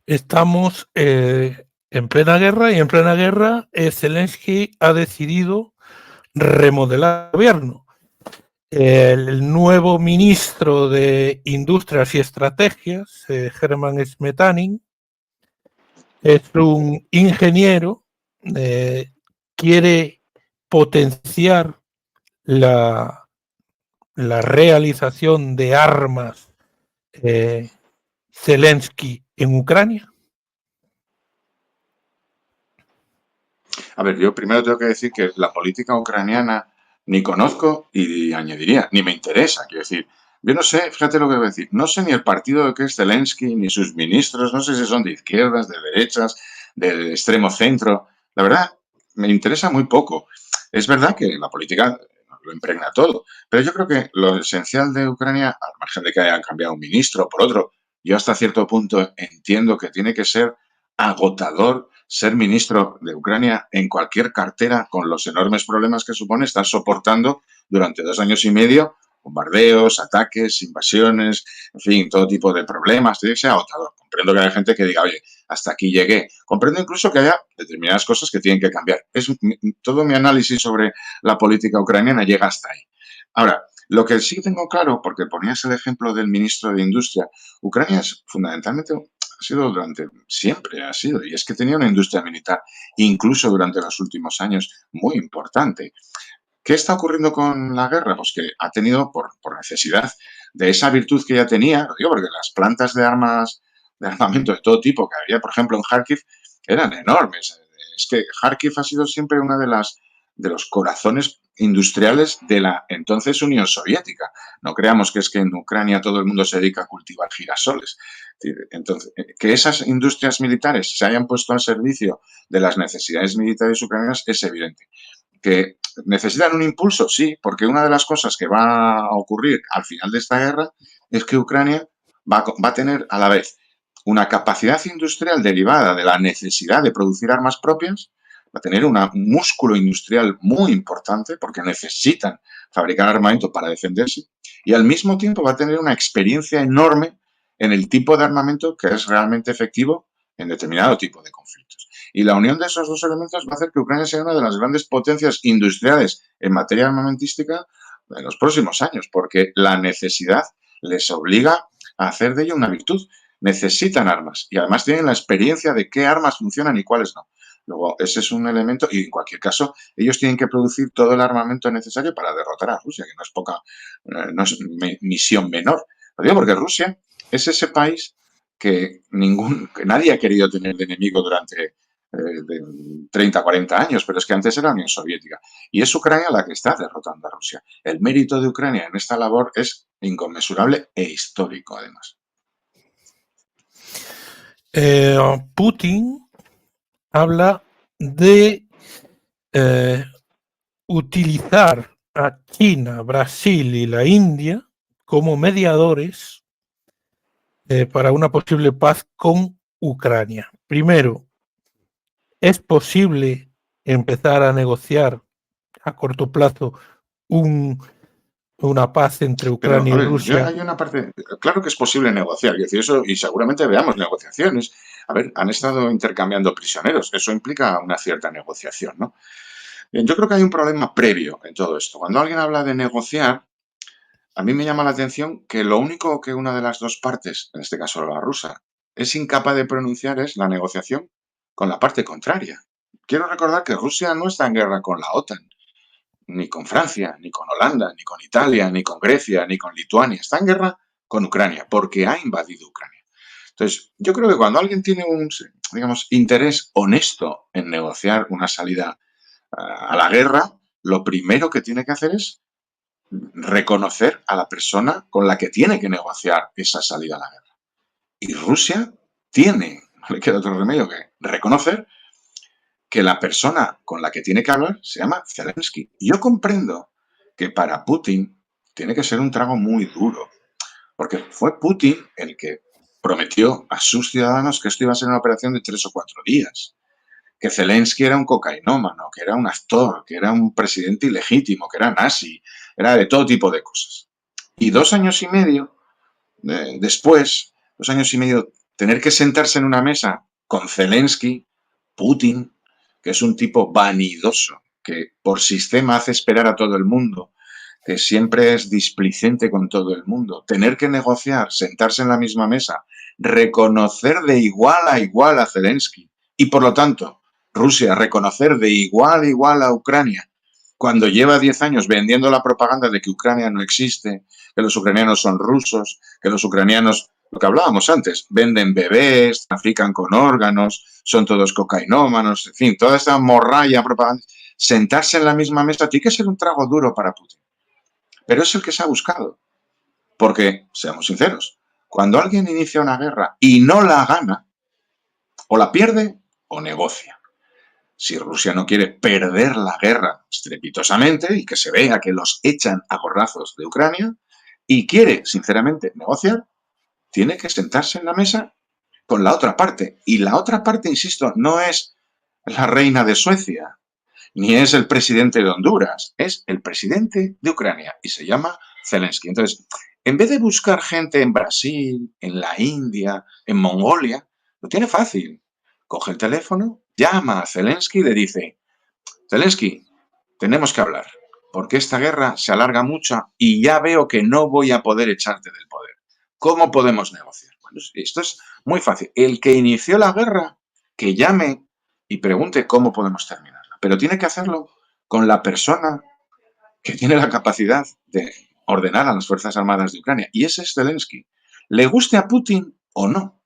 Estamos en plena guerra y en plena guerra Zelensky ha decidido remodelar el gobierno. El nuevo ministro de Industrias y Estrategias, Herman Smetanin, es un ingeniero, quiere potenciar la realización de armas Zelensky en Ucrania. A ver, yo primero tengo que decir que la política ucraniana ni conozco y añadiría, ni me interesa. Quiero decir, yo no sé, fíjate lo que voy a decir, no sé ni el partido de que es Zelensky, ni sus ministros, no sé si son de izquierdas, de derechas, del extremo centro. La verdad, me interesa muy poco. Es verdad que la política lo impregna todo, pero yo creo que lo esencial de Ucrania, al margen de que hayan cambiado un ministro por otro, yo hasta cierto punto entiendo que tiene que ser agotador ser ministro de Ucrania en cualquier cartera con los enormes problemas que supone estar soportando durante 2 años y medio bombardeos, ataques, invasiones, en fin, todo tipo de problemas. Tiene que ser agotador. Comprendo que haya gente que diga, oye, hasta aquí llegué. Comprendo incluso que haya determinadas cosas que tienen que cambiar. Todo mi análisis sobre la política ucraniana llega hasta ahí. Ahora, lo que sí tengo claro, porque ponías el ejemplo del ministro de Industria, Ucrania es fundamentalmente ha sido siempre ha sido, y es que tenía una industria militar, incluso durante los últimos años, muy importante. ¿Qué está ocurriendo con la guerra? Pues que ha tenido, por necesidad de esa virtud que ya tenía, lo digo porque las plantas de armas, de armamento de todo tipo que había, por ejemplo, en Kharkiv, eran enormes. Es que Kharkiv ha sido siempre una de las de los corazones industriales de la entonces Unión Soviética. No creamos que es que en Ucrania todo el mundo se dedica a cultivar girasoles. Entonces, que esas industrias militares se hayan puesto al servicio de las necesidades militares ucranianas es evidente. ¿Que necesitan un impulso? Sí, porque una de las cosas que va a ocurrir al final de esta guerra es que Ucrania va a tener a la vez una capacidad industrial derivada de la necesidad de producir armas propias, va a tener un músculo industrial muy importante porque necesitan fabricar armamento para defenderse, y al mismo tiempo va a tener una experiencia enorme en el tipo de armamento que es realmente efectivo en determinado tipo de conflictos. Y la unión de esos dos elementos va a hacer que Ucrania sea una de las grandes potencias industriales en materia armamentística en los próximos años, porque la necesidad les obliga a hacer de ello una virtud. Necesitan armas y además tienen la experiencia de qué armas funcionan y cuáles no. Luego, ese es un elemento y en cualquier caso, ellos tienen que producir todo el armamento necesario para derrotar a Rusia, que no es poca, no es misión menor. Lo digo porque Rusia es ese país que nadie ha querido tener de enemigo durante 30, 40 años, pero es que antes era la Unión Soviética. Y es Ucrania la que está derrotando a Rusia. El mérito de Ucrania en esta labor es inconmensurable e histórico, además. Putin habla de utilizar a China, Brasil y la India como mediadores para una posible paz con Ucrania. Primero, ¿es posible empezar a negociar a corto plazo una paz entre Ucrania Pero, y Rusia? hay una parte, claro que es posible negociar, y eso, y seguramente veamos negociaciones. A ver, han estado intercambiando prisioneros, eso implica una cierta negociación, ¿no? Bien, yo creo que hay un problema previo en todo esto. Cuando alguien habla de negociar, a mí me llama la atención que lo único que una de las dos partes, en este caso la rusa, es incapaz de pronunciar es la negociación con la parte contraria. Quiero recordar que Rusia no está en guerra con la OTAN, ni con Francia, ni con Holanda, ni con Italia, ni con Grecia, ni con Lituania. Está en guerra con Ucrania, porque ha invadido Ucrania. Entonces, yo creo que cuando alguien tiene un, digamos, interés honesto en negociar una salida a la guerra, lo primero que tiene que hacer es reconocer a la persona con la que tiene que negociar esa salida a la guerra. Y Rusia tiene, no le queda otro remedio que reconocer que la persona con la que tiene que hablar se llama Zelensky. Y yo comprendo que para Putin tiene que ser un trago muy duro, porque fue Putin el que prometió a sus ciudadanos que esto iba a ser una operación de 3 o 4 días, que Zelensky era un cocainómano, que era un actor, que era un presidente ilegítimo, que era nazi, era de todo tipo de cosas. Y 2 años y medio después, 2 años y medio, tener que sentarse en una mesa con Zelensky, Putin, que es un tipo vanidoso, que por sistema hace esperar a todo el mundo, que siempre es displicente con todo el mundo, tener que negociar, sentarse en la misma mesa, reconocer de igual a Zelensky y, por lo tanto, Rusia reconocer de igual a igual a Ucrania, cuando lleva 10 años vendiendo la propaganda de que Ucrania no existe, que los ucranianos son rusos, que los ucranianos, lo que hablábamos antes, venden bebés, trafican con órganos, son todos cocainómanos, en fin, toda esta morralla propaganda. Sentarse en la misma mesa tiene que ser un trago duro para Putin. Pero es el que se ha buscado. Porque, seamos sinceros, cuando alguien inicia una guerra y no la gana, o la pierde o negocia. Si Rusia no quiere perder la guerra estrepitosamente y que se vea que los echan a gorrazos de Ucrania y quiere, sinceramente, negociar, tiene que sentarse en la mesa con la otra parte. Y la otra parte, insisto, no es la reina de Suecia, ni es el presidente de Honduras, es el presidente de Ucrania y se llama Zelensky. Entonces, en vez de buscar gente en Brasil, en la India, en Mongolia, lo tiene fácil. Coge el teléfono, llama a Zelensky y le dice: Zelensky, tenemos que hablar, porque esta guerra se alarga mucho y ya veo que no voy a poder echarte del poder. ¿Cómo podemos negociar? Bueno, esto es muy fácil. El que inició la guerra, que llame y pregunte cómo podemos terminarla. Pero tiene que hacerlo con la persona que tiene la capacidad de ordenar a las Fuerzas Armadas de Ucrania. Y ese es Zelensky. Le guste a Putin o no.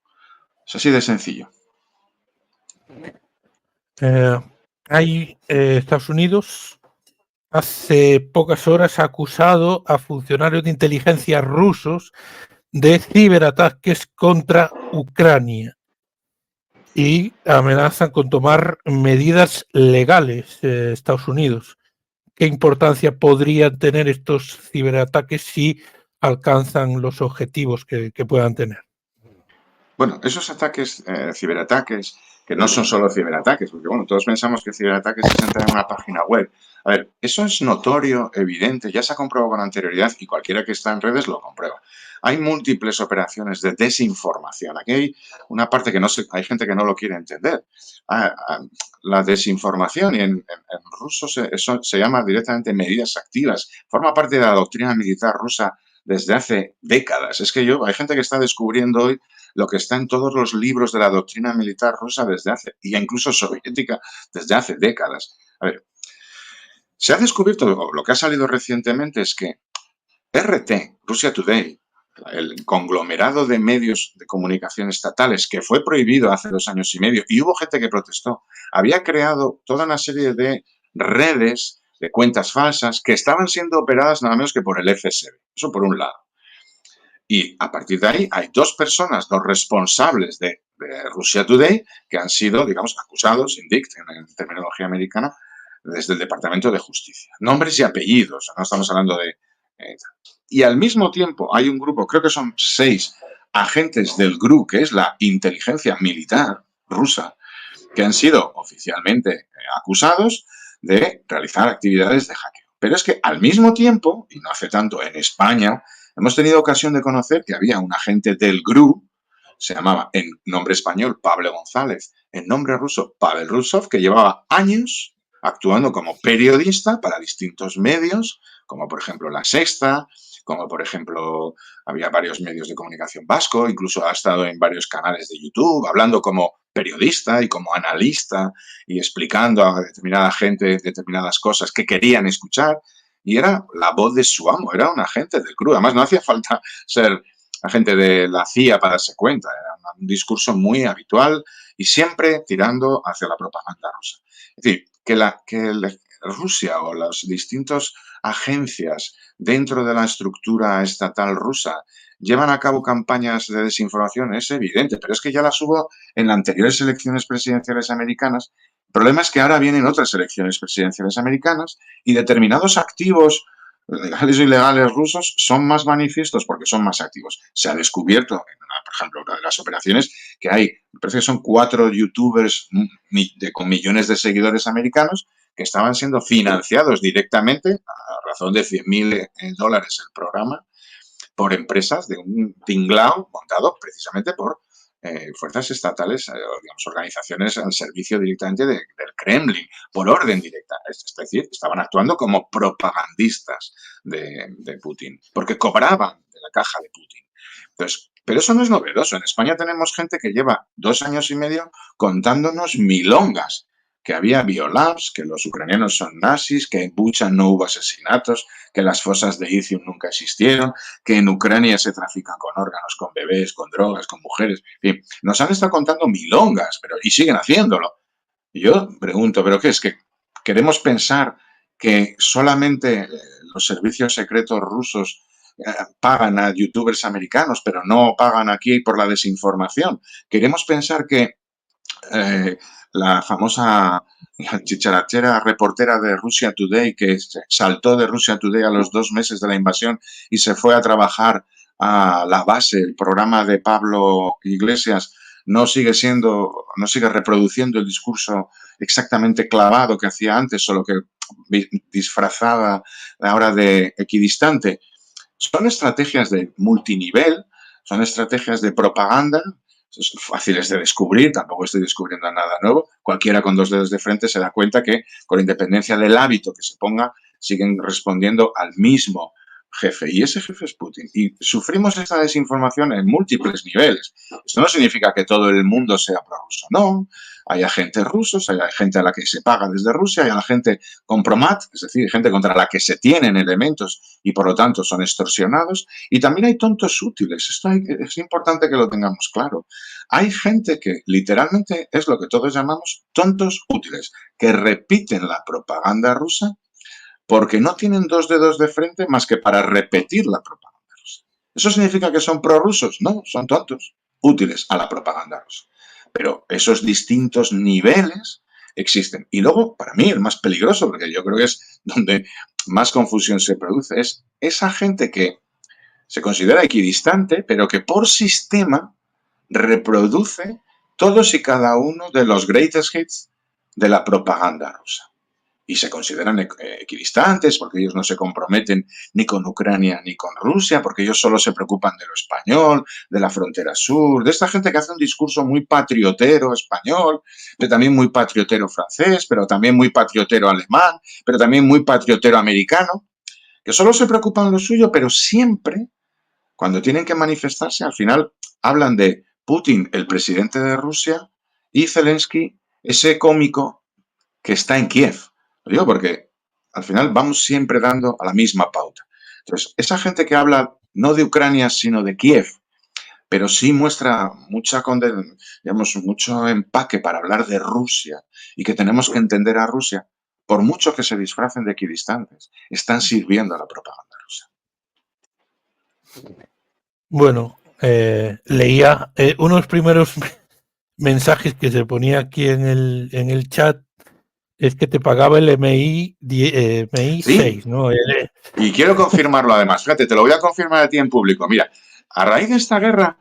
Es así de sencillo. Estados Unidos hace pocas horas ha acusado a funcionarios de inteligencia rusos de ciberataques contra Ucrania y amenazan con tomar medidas legales Estados Unidos. ¿Qué importancia podrían tener estos ciberataques si alcanzan los objetivos que puedan tener? Bueno, esos ataques, ciberataques, que no son solo ciberataques, porque bueno, todos pensamos que ciberataques es entrar en una página web. A ver, eso es notorio, evidente, ya se ha comprobado con anterioridad y cualquiera que está en redes lo comprueba. Hay múltiples operaciones de desinformación. Aquí hay una parte que no se, hay gente que no lo quiere entender. La desinformación, y en ruso eso se llama directamente medidas activas. Forma parte de la doctrina militar rusa desde hace décadas. Es que hay gente que está descubriendo hoy lo que está en todos los libros de la doctrina militar rusa desde hace, y incluso soviética, desde hace décadas. A ver, se ha descubierto, o lo que ha salido recientemente es que RT, Russia Today, el conglomerado de medios de comunicación estatales que fue prohibido hace 2 años y medio, y hubo gente que protestó, había creado toda una serie de redes de cuentas falsas que estaban siendo operadas nada menos que por el FSB. Eso por un lado. Y a partir de ahí hay dos personas, dos responsables de Russia Today, que han sido, digamos, acusados, indicted en terminología americana, desde el Departamento de Justicia. Nombres y apellidos, no estamos hablando de... y al mismo tiempo hay un grupo, creo que son 6 agentes del GRU, que es la inteligencia militar rusa, que han sido oficialmente acusados de realizar actividades de hackeo. Pero es que al mismo tiempo, y no hace tanto en España, hemos tenido ocasión de conocer que había un agente del GRU, se llamaba en nombre español Pablo González, en nombre ruso Pavel Rusov, que llevaba años actuando como periodista para distintos medios, como por ejemplo La Sexta, como por ejemplo había varios medios de comunicación vasco, incluso ha estado en varios canales de YouTube, hablando como periodista y como analista y explicando a determinada gente determinadas cosas que querían escuchar. Y era la voz de su amo, era un agente del GRU. Además, no hacía falta ser agente de la CIA para darse cuenta. Era un discurso muy habitual y siempre tirando hacia la propaganda rusa. Es decir, que Rusia o las distintas agencias dentro de la estructura estatal rusa llevan a cabo campañas de desinformación es evidente, pero es que ya las hubo en las anteriores elecciones presidenciales americanas. El problema es que ahora vienen otras elecciones presidenciales americanas y determinados activos legales o ilegales rusos son más manifiestos porque son más activos. Se ha descubierto, por ejemplo, una de las operaciones que hay, me parece que son 4 youtubers con millones de seguidores americanos que estaban siendo financiados directamente a razón de $100.000 el programa por empresas de un tinglao montado precisamente por fuerzas estatales, digamos, organizaciones al servicio directamente del Kremlin, por orden directa. Es decir, estaban actuando como propagandistas de Putin, porque cobraban de la caja de Putin. Entonces, pero eso no es novedoso. En España tenemos gente que lleva 2 años y medio contándonos milongas, que había biolabs, que los ucranianos son nazis, que en Bucha no hubo asesinatos, que las fosas de Izium nunca existieron, que en Ucrania se trafican con órganos, con bebés, con drogas, con mujeres. En fin, nos han estado contando milongas, pero y siguen haciéndolo. Y yo pregunto, ¿pero qué es? ¿Que queremos pensar que solamente los servicios secretos rusos pagan a youtubers americanos, pero no pagan aquí por la desinformación? ¿Queremos pensar que la famosa la chicharachera reportera de Russia Today, que saltó de Russia Today a los 2 meses de la invasión y se fue a trabajar a la base, el programa de Pablo Iglesias, no sigue reproduciendo el discurso exactamente clavado que hacía antes, solo que disfrazada ahora de equidistante? Son estrategias de multinivel, son estrategias de propaganda, fáciles de descubrir, tampoco estoy descubriendo nada nuevo. Cualquiera con 2 dedos de frente se da cuenta que, con independencia del hábito que se ponga, siguen respondiendo al mismo jefe. Y ese jefe es Putin. Y sufrimos esta desinformación en múltiples niveles. Esto no significa que todo el mundo sea prorruso, no. Hay agentes rusos, hay gente a la que se paga desde Rusia, hay gente compromat, es decir, gente contra la que se tienen elementos y por lo tanto son extorsionados. Y también hay tontos útiles. Esto es importante que lo tengamos claro. Hay gente que literalmente es lo que todos llamamos tontos útiles, que repiten la propaganda rusa porque no tienen dos dedos de frente más que para repetir la propaganda rusa. ¿Eso significa que son prorrusos? No, son tontos, útiles a la propaganda rusa. Pero esos distintos niveles existen. Y luego, para mí, el más peligroso, porque yo creo que es donde más confusión se produce, es esa gente que se considera equidistante, pero que por sistema reproduce todos y cada uno de los greatest hits de la propaganda rusa. Y se consideran equidistantes porque ellos no se comprometen ni con Ucrania ni con Rusia, porque ellos solo se preocupan de lo español, de la frontera sur, de esta gente que hace un discurso muy patriotero español, pero también muy patriotero francés, pero también muy patriotero alemán, pero también muy patriotero americano, que solo se preocupan de lo suyo, pero siempre, cuando tienen que manifestarse, al final hablan de Putin, el presidente de Rusia, y Zelensky, ese cómico que está en Kiev. Lo digo porque al final vamos siempre dando a la misma pauta. Entonces, esa gente que habla no de Ucrania, sino de Kiev, pero sí muestra mucho empaque para hablar de Rusia y que tenemos que entender a Rusia, por mucho que se disfracen de equidistantes, están sirviendo a la propaganda rusa. Bueno, leía unos primeros mensajes que se ponía aquí en el chat. Es que te pagaba el MI 6, Sí, ¿no? y quiero confirmarlo además. Fíjate, te lo voy a confirmar a ti en público. Mira, a raíz de esta guerra,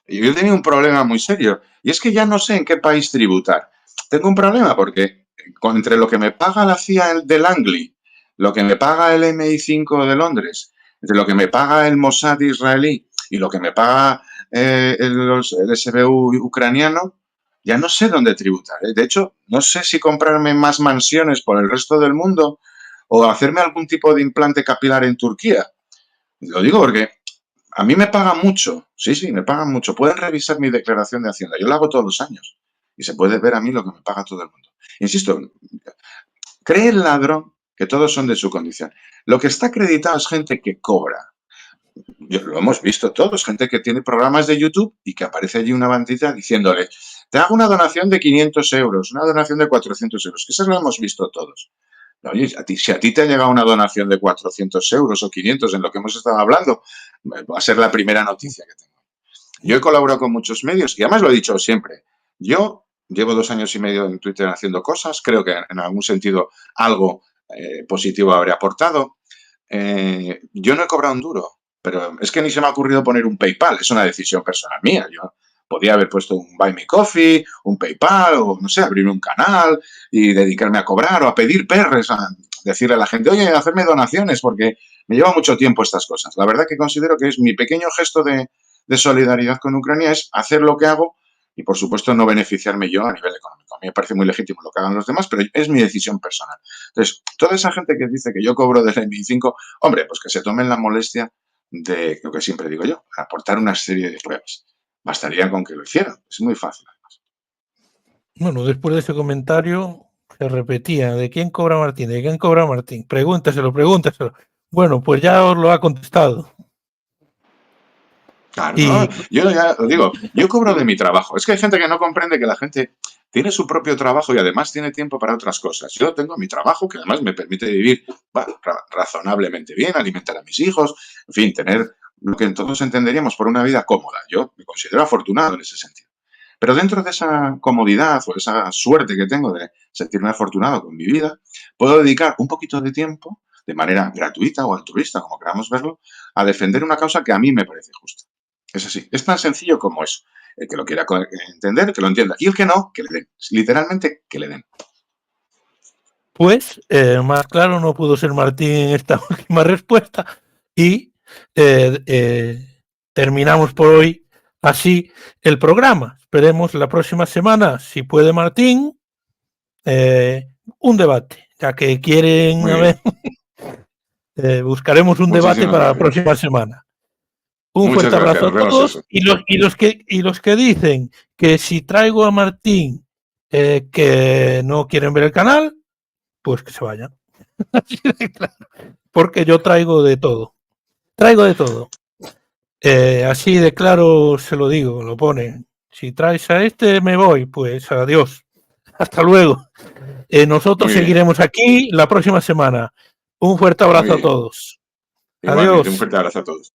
yo he tenido un problema muy serio y es que ya no sé en qué país tributar. Tengo un problema porque entre lo que me paga la CIA de Langley, lo que me paga el MI5 de Londres, entre lo que me paga el Mossad israelí y lo que me paga el SBU ucraniano, ya no sé dónde tributar. De hecho, no sé si comprarme más mansiones por el resto del mundo o hacerme algún tipo de implante capilar en Turquía. Lo digo porque a mí me pagan mucho. Sí, me pagan mucho. Pueden revisar mi declaración de Hacienda. Yo la hago todos los años y se puede ver a mí lo que me paga todo el mundo. Insisto, cree el ladrón que todos son de su condición. Lo que está acreditado es gente que cobra. Lo hemos visto todos, gente que tiene programas de YouTube y que aparece allí una bandita diciéndole, te hago una donación de 500 euros, una donación de 400 euros. Que eso lo hemos visto todos. Oye, si a ti te ha llegado una donación de 400 euros o 500 en lo que hemos estado hablando, va a ser la primera noticia que tengo. Yo he colaborado con muchos medios y además lo he dicho siempre. Yo llevo 2 años y medio en Twitter haciendo cosas. Creo que en algún sentido algo positivo habré aportado. Yo no he cobrado un duro, pero es que ni se me ha ocurrido poner un PayPal. Es una decisión personal mía. Yo podía haber puesto un Buy Me Coffee, un PayPal o, no sé, abrir un canal y dedicarme a cobrar o a pedir perres, a decirle a la gente, oye, hacerme donaciones porque me lleva mucho tiempo estas cosas. La verdad que considero que es mi pequeño gesto de solidaridad con Ucrania es hacer lo que hago y, por supuesto, no beneficiarme yo a nivel económico. A mí me parece muy legítimo lo que hagan los demás, pero es mi decisión personal. Entonces, toda esa gente que dice que yo cobro del MI5, hombre, pues que se tomen la molestia de lo que siempre digo yo, aportar una serie de pruebas. Bastaría con que lo hicieran. Es muy fácil, además. Bueno, después de ese comentario se repetía, ¿de quién cobra Martín? ¿De quién cobra Martín? Pregúntaselo. Bueno, pues ya os lo ha contestado. Claro, ¿no? Yo ya os digo, yo cobro de mi trabajo. Es que hay gente que no comprende que la gente tiene su propio trabajo y además tiene tiempo para otras cosas. Yo tengo mi trabajo que además me permite vivir razonablemente bien, alimentar a mis hijos, en fin, tener lo que todos entenderíamos por una vida cómoda. Yo me considero afortunado en ese sentido. Pero dentro de esa comodidad o esa suerte que tengo de sentirme afortunado con mi vida, puedo dedicar un poquito de tiempo, de manera gratuita o altruista, como queramos verlo, a defender una causa que a mí me parece justa. Es así, es tan sencillo como eso. El que lo quiera entender, que lo entienda. Y el que no, que le den. Literalmente, que le den. Pues más claro no pudo ser Martín en esta última respuesta y terminamos por hoy así el programa. Esperemos la próxima semana, si puede Martín, un debate, ya que quieren, a ver, buscaremos un debate para la próxima semana. Un Muchas fuerte abrazo gracias. a todos y los que dicen que si traigo a Martín que no quieren ver el canal, pues que se vayan. Así de claro. Porque yo traigo de todo. Así de claro se lo digo, lo ponen. Si traes a este me voy, pues adiós. Hasta luego. Nosotros seguiremos aquí la próxima semana. Un fuerte abrazo a Muy bien. todos. Igualmente, un Adiós. fuerte abrazo a todos.